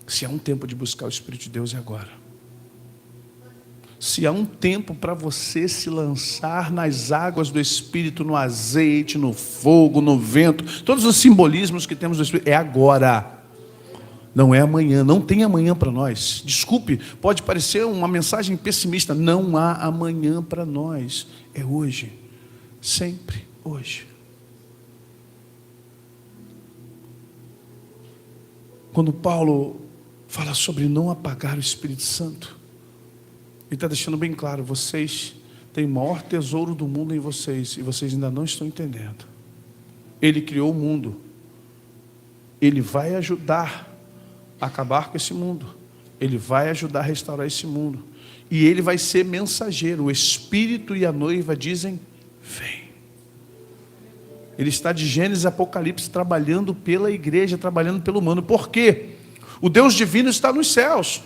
Se há um tempo de buscar o Espírito de Deus, é agora. Se há um tempo para você se lançar nas águas do Espírito, no azeite, no fogo, no vento, todos os simbolismos que temos do Espírito, é agora. Não é amanhã, não tem amanhã para nós. Desculpe, pode parecer uma mensagem pessimista, não há amanhã para nós. É hoje, sempre hoje. Quando Paulo fala sobre não apagar o Espírito Santo, ele está deixando bem claro, vocês têm o maior tesouro do mundo em vocês, e vocês ainda não estão entendendo. Ele criou o mundo. Ele vai ajudar a acabar com esse mundo. Ele vai ajudar a restaurar esse mundo. E ele vai ser mensageiro. O Espírito e a noiva dizem, vem. Ele está de Gênesis a Apocalipse trabalhando pela igreja, trabalhando pelo humano. Por quê? O Deus divino está nos céus.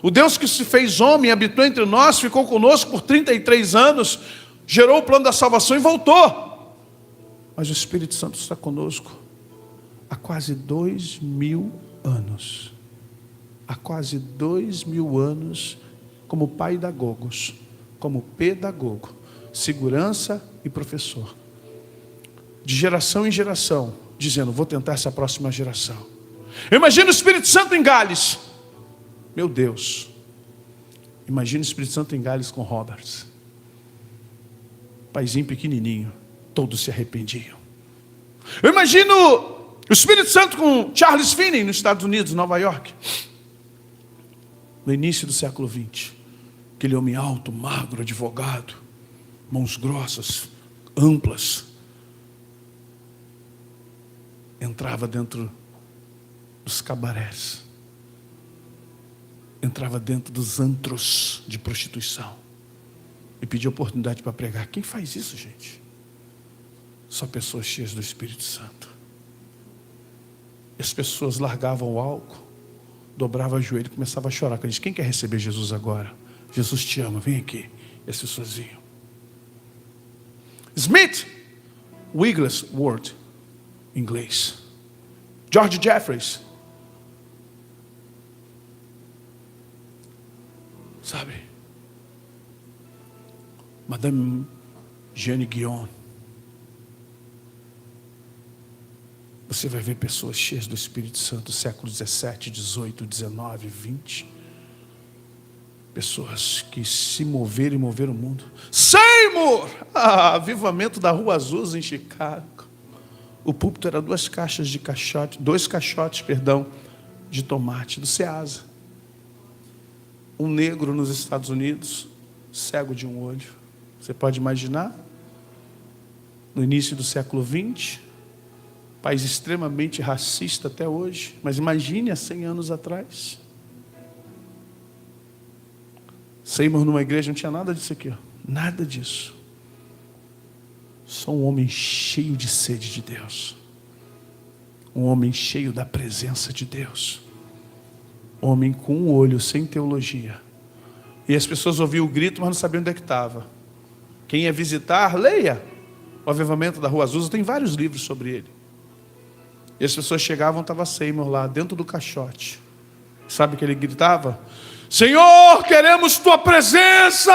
O Deus que se fez homem, habitou entre nós, ficou conosco por 33 anos, gerou o plano da salvação e voltou. Mas o Espírito Santo está conosco há quase 2000 anos. Há quase 2000 anos, como paidagogos, como pedagogo, segurança e professor. De geração em geração, dizendo, vou tentar essa próxima geração. Eu imagino o Espírito Santo em Gales. Meu Deus. Imagina o Espírito Santo em Gales com Roberts. Paizinho pequenininho. Todos se arrependiam. Eu imagino o Espírito Santo com Charles Finney nos Estados Unidos, Nova York. No início do século XX. Aquele homem alto, magro, advogado. Mãos grossas, amplas. Entrava dentro dos cabarés. Entrava dentro dos antros de prostituição. E pedia oportunidade para pregar. Quem faz isso, gente? Só pessoas cheias do Espírito Santo. E as pessoas largavam o álcool, dobravam o joelho e começavam a chorar. Quem quer receber Jesus agora? Jesus te ama, vem aqui. E as pessoas iam. Smith Wigglesworth, inglês. George Jeffreys. Sabe? Madame Jeanne Guyon. Você vai ver pessoas cheias do Espírito Santo, século 17, 18, 19, 20. Pessoas que se moveram e moveram o mundo. Seymour! Avivamento da Rua Azul em Chicago. O púlpito era dois caixotes, de tomate, do Ceasa. Um negro nos Estados Unidos, cego de um olho. Você pode imaginar? No início do século XX, país extremamente racista até hoje, mas imagine há 100 anos atrás. Seymour numa igreja não tinha nada disso aqui, ó. Nada disso. Só um homem cheio de sede de Deus. Um homem cheio da presença de Deus. Um homem com um olho, sem teologia. E as pessoas ouviam o grito, mas não sabiam onde é que estava. Quem ia visitar, leia. O Avivamento da Rua Azusa tem vários livros sobre ele. E as pessoas chegavam, estava Seymour lá, dentro do caixote. Sabe o que ele gritava? Senhor, queremos tua presença!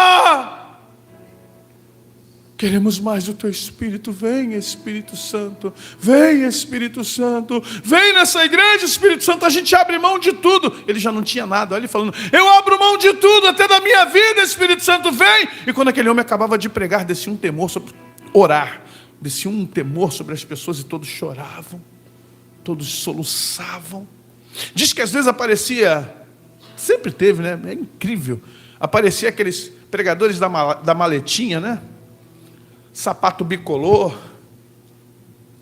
Queremos mais do teu Espírito. Vem, Espírito Santo. Vem, Espírito Santo. Vem nessa igreja, Espírito Santo. A gente abre mão de tudo. Ele já não tinha nada. Olha ele falando, eu abro mão de tudo, até da minha vida, Espírito Santo, vem. E quando aquele homem acabava de pregar, descia um temor sobre orar. Descia um temor sobre as pessoas e todos choravam. Todos soluçavam. Diz que às vezes aparecia, sempre teve, né? É incrível. Aparecia aqueles pregadores da maletinha, né? Sapato bicolor,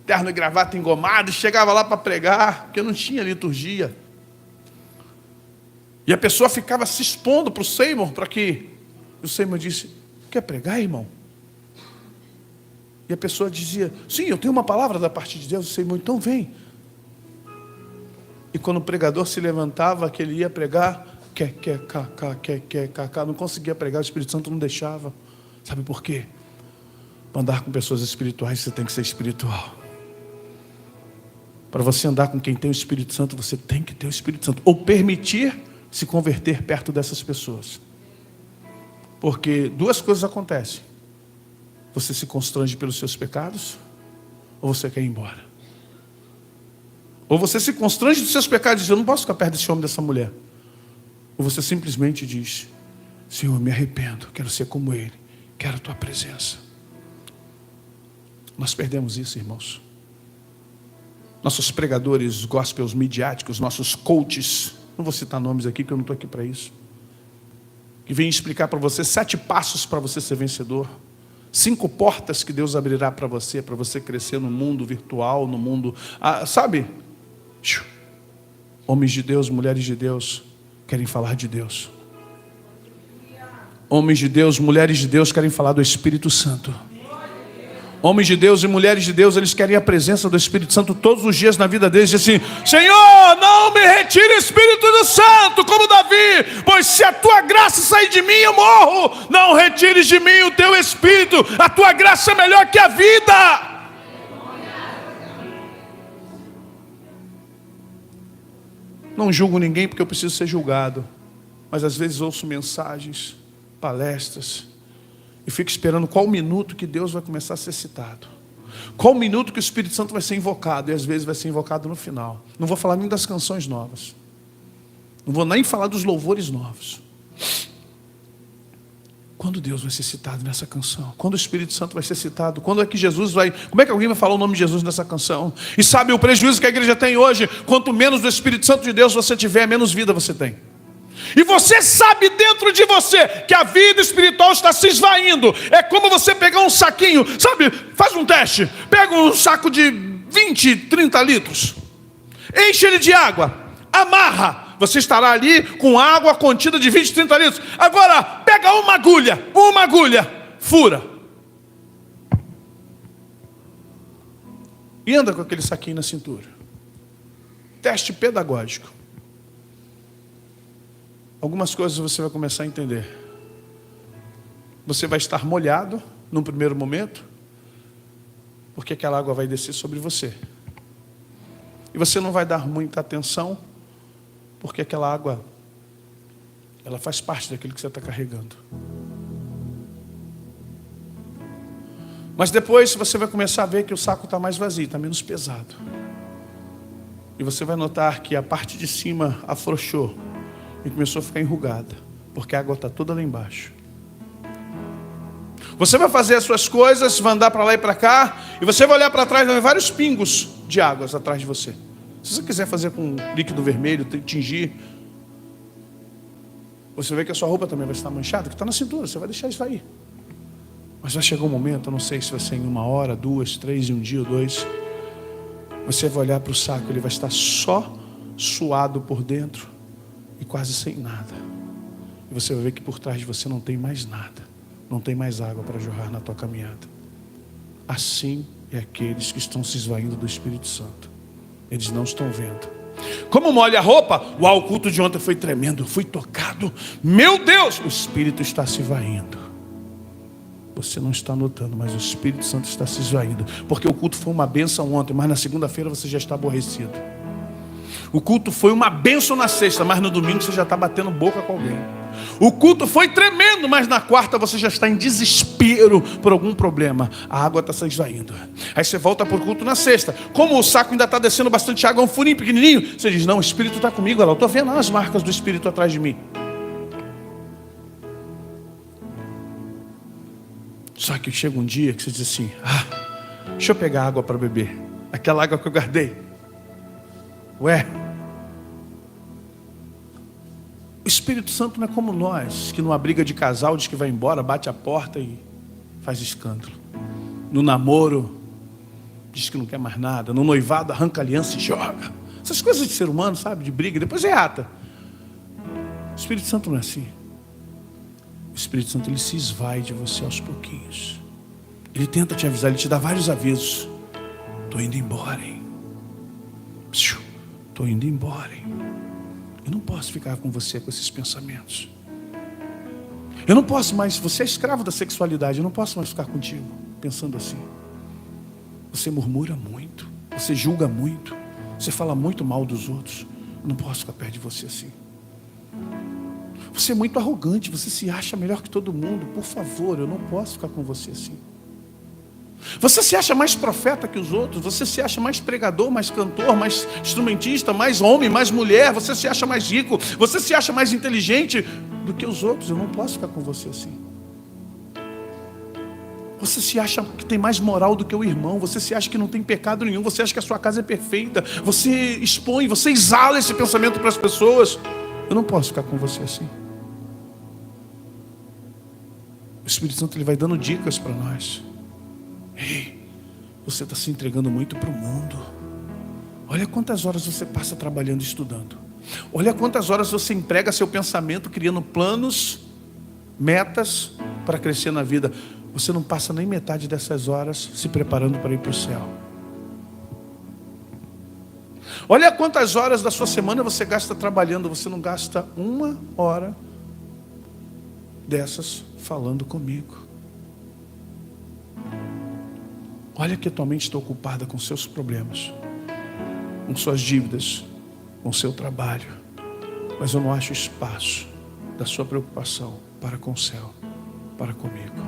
terno e gravata engomado, e chegava lá para pregar, porque não tinha liturgia. E a pessoa ficava se expondo para o Seymour, para que o Seymour disse, quer pregar, irmão? E a pessoa dizia, sim, eu tenho uma palavra da parte de Deus. O Seymour, então vem. E quando o pregador se levantava, que ele ia pregar, não conseguia pregar, o Espírito Santo não deixava. Sabe por quê? Para andar com pessoas espirituais, você tem que ser espiritual. Para você andar com quem tem o Espírito Santo, você tem que ter o Espírito Santo. Ou permitir se converter perto dessas pessoas. Porque duas coisas acontecem. Você se constrange pelos seus pecados, ou você quer ir embora. Ou você se constrange dos seus pecados e diz, eu não posso ficar perto desse homem, dessa mulher. Ou você simplesmente diz, Senhor, eu me arrependo, quero ser como ele, quero a tua presença. Nós perdemos isso, irmãos. Nossos pregadores gospels midiáticos, nossos coaches, não vou citar nomes aqui, porque eu não estou aqui para isso, que vêm explicar para você 7 passos para você ser vencedor, 5 portas que Deus abrirá para você crescer no mundo virtual, no mundo, sabe? Homens de Deus, mulheres de Deus, querem falar de Deus. Homens de Deus, mulheres de Deus, querem falar do Espírito Santo. Homens de Deus e mulheres de Deus, eles querem a presença do Espírito Santo todos os dias na vida deles. Dizem assim, Senhor, não me retire o Espírito do Santo, como Davi, pois se a tua graça sair de mim, eu morro. Não retires de mim o teu Espírito, a tua graça é melhor que a vida. Não julgo ninguém porque eu preciso ser julgado, mas às vezes ouço mensagens, palestras, e fico esperando qual minuto que Deus vai começar a ser citado. Qual minuto que o Espírito Santo vai ser invocado. E às vezes vai ser invocado no final. Não vou falar nem das canções novas. Não vou nem falar dos louvores novos. Quando Deus vai ser citado nessa canção? Quando o Espírito Santo vai ser citado? Quando é que Jesus vai... Como é que alguém vai falar o nome de Jesus nessa canção? E sabe o prejuízo que a igreja tem hoje? Quanto menos do Espírito Santo de Deus você tiver, menos vida você tem. E você sabe dentro de você que a vida espiritual está se esvaindo. É como você pegar um saquinho, sabe? Faz um teste. Pega um saco de 20, 30 litros. Enche ele de água. Amarra. Você estará ali com água contida de 20, 30 litros. Agora, pega uma agulha, fura. E anda com aquele saquinho na cintura. Teste pedagógico. Algumas coisas você vai começar a entender. Você vai estar molhado num primeiro momento, porque aquela água vai descer sobre você. E você não vai dar muita atenção, porque aquela água, ela faz parte daquilo que você está carregando. Mas depois você vai começar a ver que o saco está mais vazio, está menos pesado. E você vai notar que a parte de cima afrouxou. E começou a ficar enrugada, porque a água está toda lá embaixo. Você vai fazer as suas coisas, vai andar para lá e para cá, e você vai olhar para trás, vai ver vários pingos de águas atrás de você. Se você quiser fazer com líquido vermelho, tingir, você vai ver que a sua roupa também vai estar manchada, que está na cintura, você vai deixar isso aí. Mas vai chegar um momento, eu não sei se vai ser em 1 hora, 2, 3, em um dia ou 2, você vai olhar para o saco, ele vai estar só suado por dentro e quase sem nada. E você vai ver que por trás de você não tem mais nada, não tem mais água para jorrar na tua caminhada. Assim é aqueles que estão se esvaindo do Espírito Santo. Eles não estão vendo. Como molha a roupa? Uau, o culto de ontem foi tremendo, eu fui tocado. Meu Deus, o Espírito está se esvaindo. Você não está notando, mas o Espírito Santo está se esvaindo. Porque o culto foi uma bênção ontem, mas na segunda-feira você já está aborrecido. O culto foi uma bênção na sexta, mas no domingo você já está batendo boca com alguém. O culto foi tremendo, mas na quarta você já está em desespero por algum problema. A água está se esvaindo. Aí você volta para o culto na sexta. Como o saco ainda está descendo bastante água, é um furinho pequenininho. Você diz, não, o Espírito está comigo. Eu estou vendo as marcas do Espírito atrás de mim. Só que chega um dia que você diz assim, deixa eu pegar água para beber. Aquela água que eu guardei. Ué, o Espírito Santo não é como nós, que numa briga de casal diz que vai embora, bate a porta e faz escândalo. No namoro, diz que não quer mais nada. No noivado, arranca a aliança e joga. Essas coisas de ser humano, sabe, de briga, depois reata. O Espírito Santo não é assim. O Espírito Santo, ele se esvai de você aos pouquinhos. Ele tenta te avisar, ele te dá vários avisos. Estou indo embora, hein? Estou indo embora, hein? Eu não posso ficar com você com esses pensamentos. Eu não posso mais, você é escravo da sexualidade, eu não posso mais ficar contigo pensando assim. Você murmura muito, você julga muito, você fala muito mal dos outros. Eu não posso ficar perto de você assim. Você é muito arrogante, você se acha melhor que todo mundo. Por favor, eu não posso ficar com você assim. Você se acha mais profeta que os outros, você se acha mais pregador, mais cantor, mais instrumentista, mais homem, mais mulher, você se acha mais rico, você se acha mais inteligente do que os outros. Eu não posso ficar com você assim. Você se acha que tem mais moral do que o irmão, você se acha que não tem pecado nenhum, você acha que a sua casa é perfeita, você expõe, você exala esse pensamento para as pessoas. Eu não posso ficar com você assim. O Espírito Santo, ele vai dando dicas para nós. Ei, você está se entregando muito para o mundo. Olha quantas horas você passa trabalhando e estudando. Olha quantas horas você emprega seu pensamento criando planos, metas para crescer na vida. Você não passa nem metade dessas horas se preparando para ir para o céu. Olha quantas horas da sua semana você gasta trabalhando. Você não gasta 1 hora dessas falando comigo. Olha que a tua mente está ocupada com seus problemas, com suas dívidas, com seu trabalho. Mas eu não acho espaço da sua preocupação para com o céu, para comigo.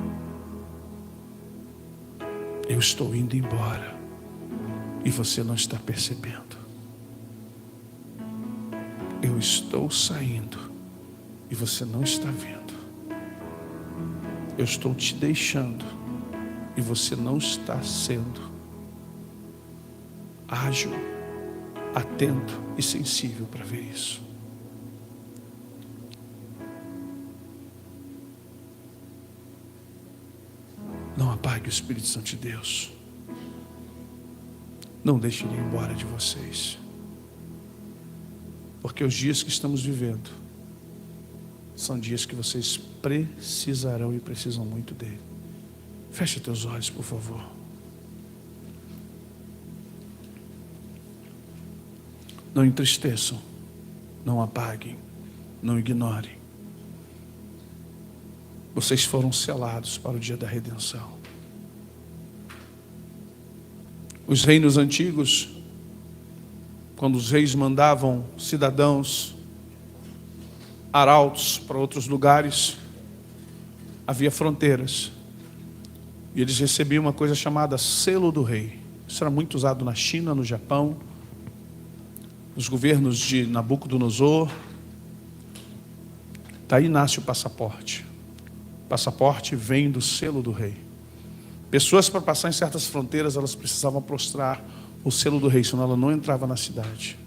Eu estou indo embora e você não está percebendo. Eu estou saindo e você não está vendo. Eu estou te deixando e você não está sendo ágil, atento e sensível para ver isso. Não apague o Espírito Santo de Deus. Não deixe ele ir embora de vocês. Porque os dias que estamos vivendo são dias que vocês precisarão e precisam muito dele. Feche teus olhos, por favor. Não entristeçam, não apaguem, não ignorem. Vocês foram selados para o dia da redenção. Os reinos antigos, quando os reis mandavam cidadãos, arautos para outros lugares, havia fronteiras. E eles recebiam uma coisa chamada selo do rei. Isso era muito usado na China, no Japão, nos governos de Nabucodonosor. Daí nasce o passaporte. Passaporte vem do selo do rei. Pessoas, para passar em certas fronteiras, elas precisavam prostrar o selo do rei, senão ela não entrava na cidade.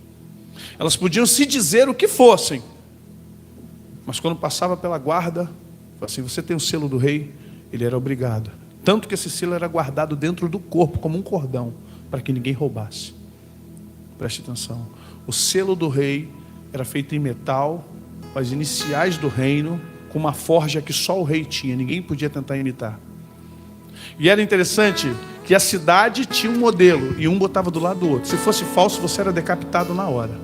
Elas podiam se dizer o que fossem, mas quando passava pela guarda, assim, você tem o selo do rei, ele era obrigado. Tanto que esse selo era guardado dentro do corpo, como um cordão, para que ninguém roubasse. Preste atenção. O selo do rei era feito em metal, com as iniciais do reino, com uma forja que só o rei tinha, ninguém podia tentar imitar. E era interessante que a cidade tinha um modelo, e um botava do lado do outro. Se fosse falso, você era decapitado na hora.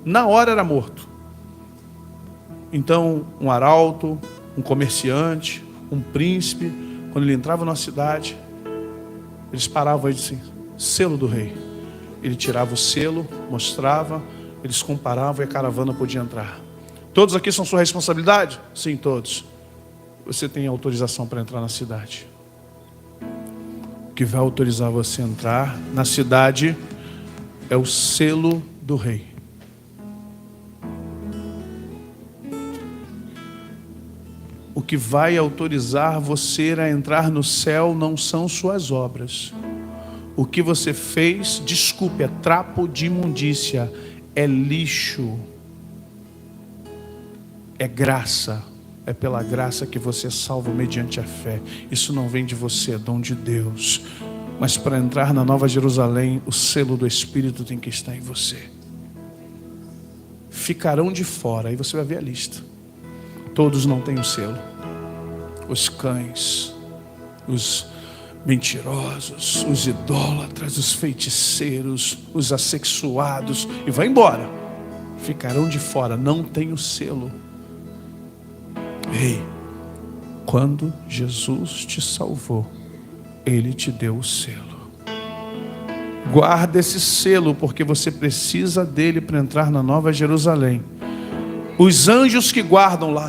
Na hora era morto. Então, um arauto, um comerciante, um príncipe, quando ele entrava na cidade, eles paravam e diziam, selo do rei. Ele tirava o selo, mostrava, eles comparavam e a caravana podia entrar. Todos aqui são sua responsabilidade? Sim, todos. Você tem autorização para entrar na cidade. O que vai autorizar você a entrar na cidade é o selo do rei. O que vai autorizar você a entrar no céu não são suas obras. O que você fez, desculpe, é trapo de imundícia, é lixo, é graça. É pela graça que você é salvo mediante a fé. Isso não vem de você, é dom de Deus. Mas para entrar na Nova Jerusalém, o selo do Espírito tem que estar em você. Ficarão de fora, aí você vai ver a lista. Todos não têm o selo. Os cães, os mentirosos, os idólatras, os feiticeiros, os assexuados, e vai embora. Ficarão de fora, não têm o selo. Ei, quando Jesus te salvou, Ele te deu o selo. Guarda esse selo, porque você precisa dele para entrar na Nova Jerusalém. Os anjos que guardam lá,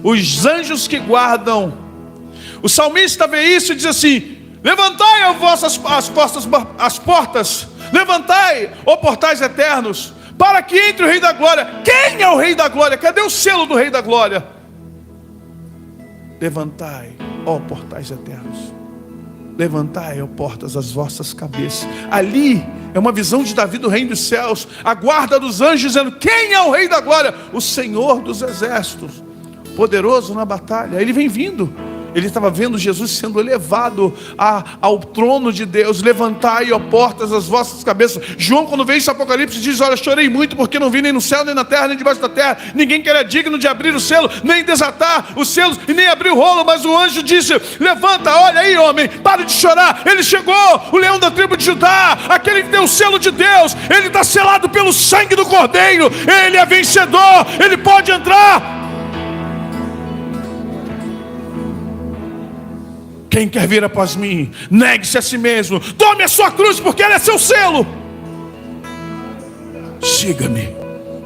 os anjos que guardam, o salmista vê isso e diz assim: levantai as portas, levantai, ó portais eternos, para que entre o Rei da Glória. Quem é o Rei da Glória? Cadê o selo do Rei da Glória? Levantai, ó portais eternos, levantai, ó portas, as vossas cabeças. Ali é uma visão de Davi do reino dos céus, a guarda dos anjos dizendo: quem é o Rei da Glória? O Senhor dos exércitos, poderoso na batalha. Ele vem vindo. Ele estava vendo Jesus sendo elevado ao trono de Deus. Levantai, ó portas, as vossas cabeças. João, quando vê isso, Apocalipse, diz: olha, chorei muito, porque não vi nem no céu, nem na terra, nem debaixo da terra ninguém que era digno de abrir o selo, nem desatar os selos, e nem abrir o rolo. Mas o anjo disse: levanta, olha aí, homem, para de chorar. Ele chegou, o leão da tribo de Judá, aquele que tem o selo de Deus. Ele está selado pelo sangue do Cordeiro. Ele é vencedor, ele pode entrar. Quem quer vir após mim, negue-se a si mesmo, tome a sua cruz, porque ela é seu selo. Siga-me,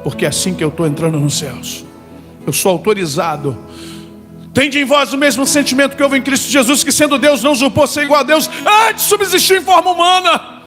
porque é assim que eu estou entrando nos céus. Eu sou autorizado. Tende em vós o mesmo sentimento que houve em Cristo Jesus, que sendo Deus não usurpou ser igual a Deus, antes subsistiu em forma humana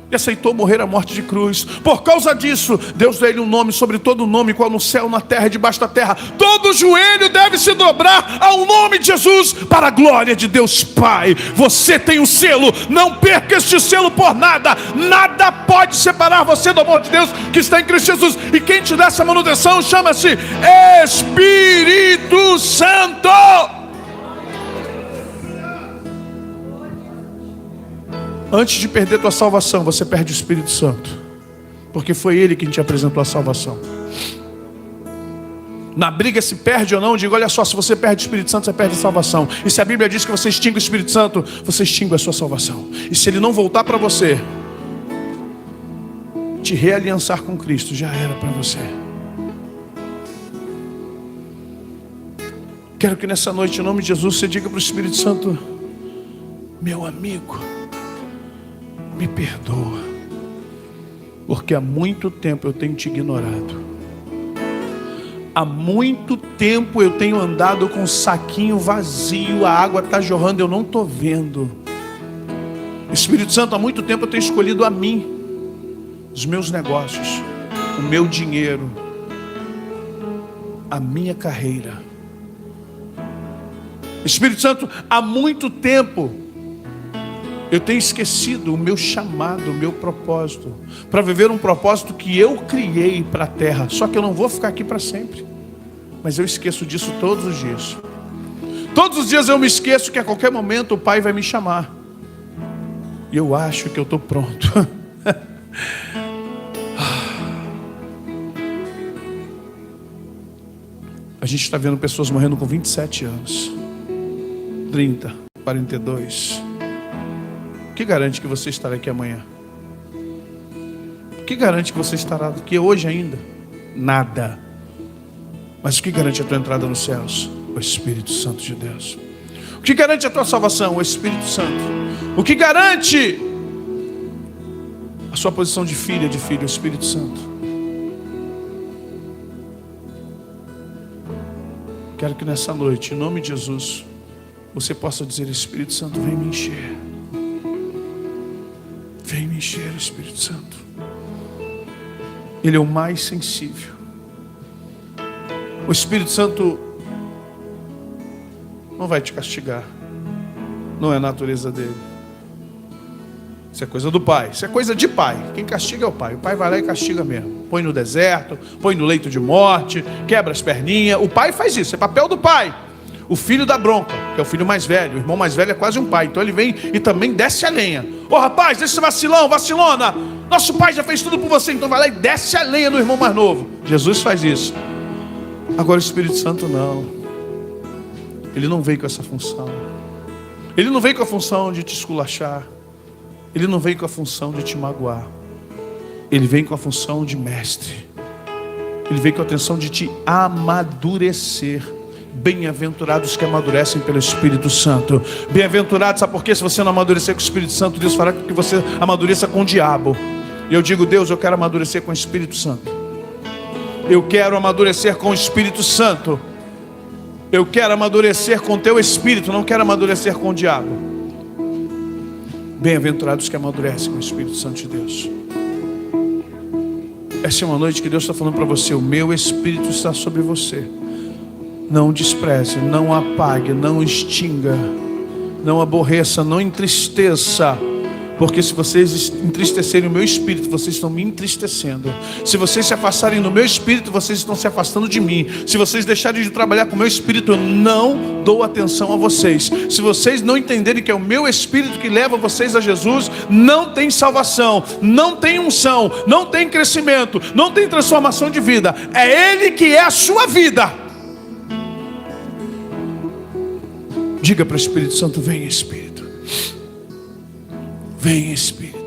e aceitou morrer a morte de cruz. Por causa disso, Deus deu a ele um nome sobre todo nome, qual no céu, na terra e debaixo da terra. Todo joelho deve se dobrar ao nome de Jesus, para a glória de Deus Pai. Você tem um selo, não perca este selo por nada. Nada pode separar você do amor de Deus que está em Cristo Jesus. E quem te dá essa manutenção chama-se Espírito Santo. Antes de perder tua salvação, você perde o Espírito Santo, porque foi Ele quem te apresentou a salvação. Na briga se perde ou não, digo: olha só, se você perde o Espírito Santo, você perde a salvação. E se a Bíblia diz que você extingue o Espírito Santo, você extingue a sua salvação. E se ele não voltar para você, te realiançar com Cristo, já era para você. Quero que nessa noite, em nome de Jesus, você diga para o Espírito Santo: meu amigo, me perdoa, porque há muito tempo eu tenho te ignorado. Há muito tempo eu tenho andado com um saquinho vazio, a água está jorrando, eu não estou vendo. Espírito Santo, há muito tempo eu tenho escolhido a mim, os meus negócios, o meu dinheiro, a minha carreira, Espírito Santo, há muito tempo eu tenho esquecido o meu chamado, o meu propósito, para viver um propósito que eu criei para a terra. Só que eu não vou ficar aqui para sempre, mas eu esqueço disso todos os dias. Todos os dias eu me esqueço que a qualquer momento o Pai vai me chamar, e eu acho que eu estou pronto. A gente está vendo pessoas morrendo com 27 anos, 30, 42. O que garante que você estará aqui amanhã? O que garante que você estará aqui hoje ainda? Nada. Mas o que garante a tua entrada nos céus? O Espírito Santo de Deus. O que garante a tua salvação? O Espírito Santo. O que garante a sua posição de filha, de filho? O Espírito Santo. Quero que nessa noite, em nome de Jesus, você possa dizer: Espírito Santo, vem me encher. Vem me encher, Espírito Santo. Ele é o mais sensível. O Espírito Santo não vai te castigar. Não é a natureza dele. Isso é coisa do Pai. Isso é coisa de Pai. Quem castiga é o Pai. O Pai vai lá e castiga mesmo. Põe no deserto, põe no leito de morte, quebra as perninhas. O Pai faz isso. É papel do Pai. O filho dá bronca, que é o filho mais velho. O irmão mais velho é quase um pai. Então ele vem e também desce a lenha. Ô rapaz, deixa esse vacilão, vacilona. Nosso pai já fez tudo por você. Então vai lá e desce a lenha no irmão mais novo. Jesus faz isso. Agora o Espírito Santo não. Ele não veio com essa função. Ele não veio com a função de te esculachar. Ele não veio com a função de te magoar. Ele vem com a função de mestre. Ele veio com a intenção de te amadurecer. Bem-aventurados que amadurecem pelo Espírito Santo. Bem-aventurados, sabe por quê? Se você não amadurecer com o Espírito Santo, Deus fará com que você amadureça com o diabo. E eu digo: Deus, eu quero amadurecer com o Espírito Santo. Eu quero amadurecer com o Espírito Santo. Eu quero amadurecer com o teu Espírito, não quero amadurecer com o diabo. Bem-aventurados que amadurecem com o Espírito Santo de Deus. Essa é uma noite que Deus está falando para você: o meu Espírito está sobre você. Não despreze, não apague, não extinga, não aborreça, não entristeça. Porque se vocês entristecerem o meu espírito, vocês estão me entristecendo. Se vocês se afastarem do meu espírito, vocês estão se afastando de mim. Se vocês deixarem de trabalhar com o meu espírito, eu não dou atenção a vocês. Se vocês não entenderem que é o meu espírito que leva vocês a Jesus, não tem salvação, não tem unção, não tem crescimento, não tem transformação de vida. É Ele que é a sua vida. Diga para o Espírito Santo: vem Espírito. Vem Espírito.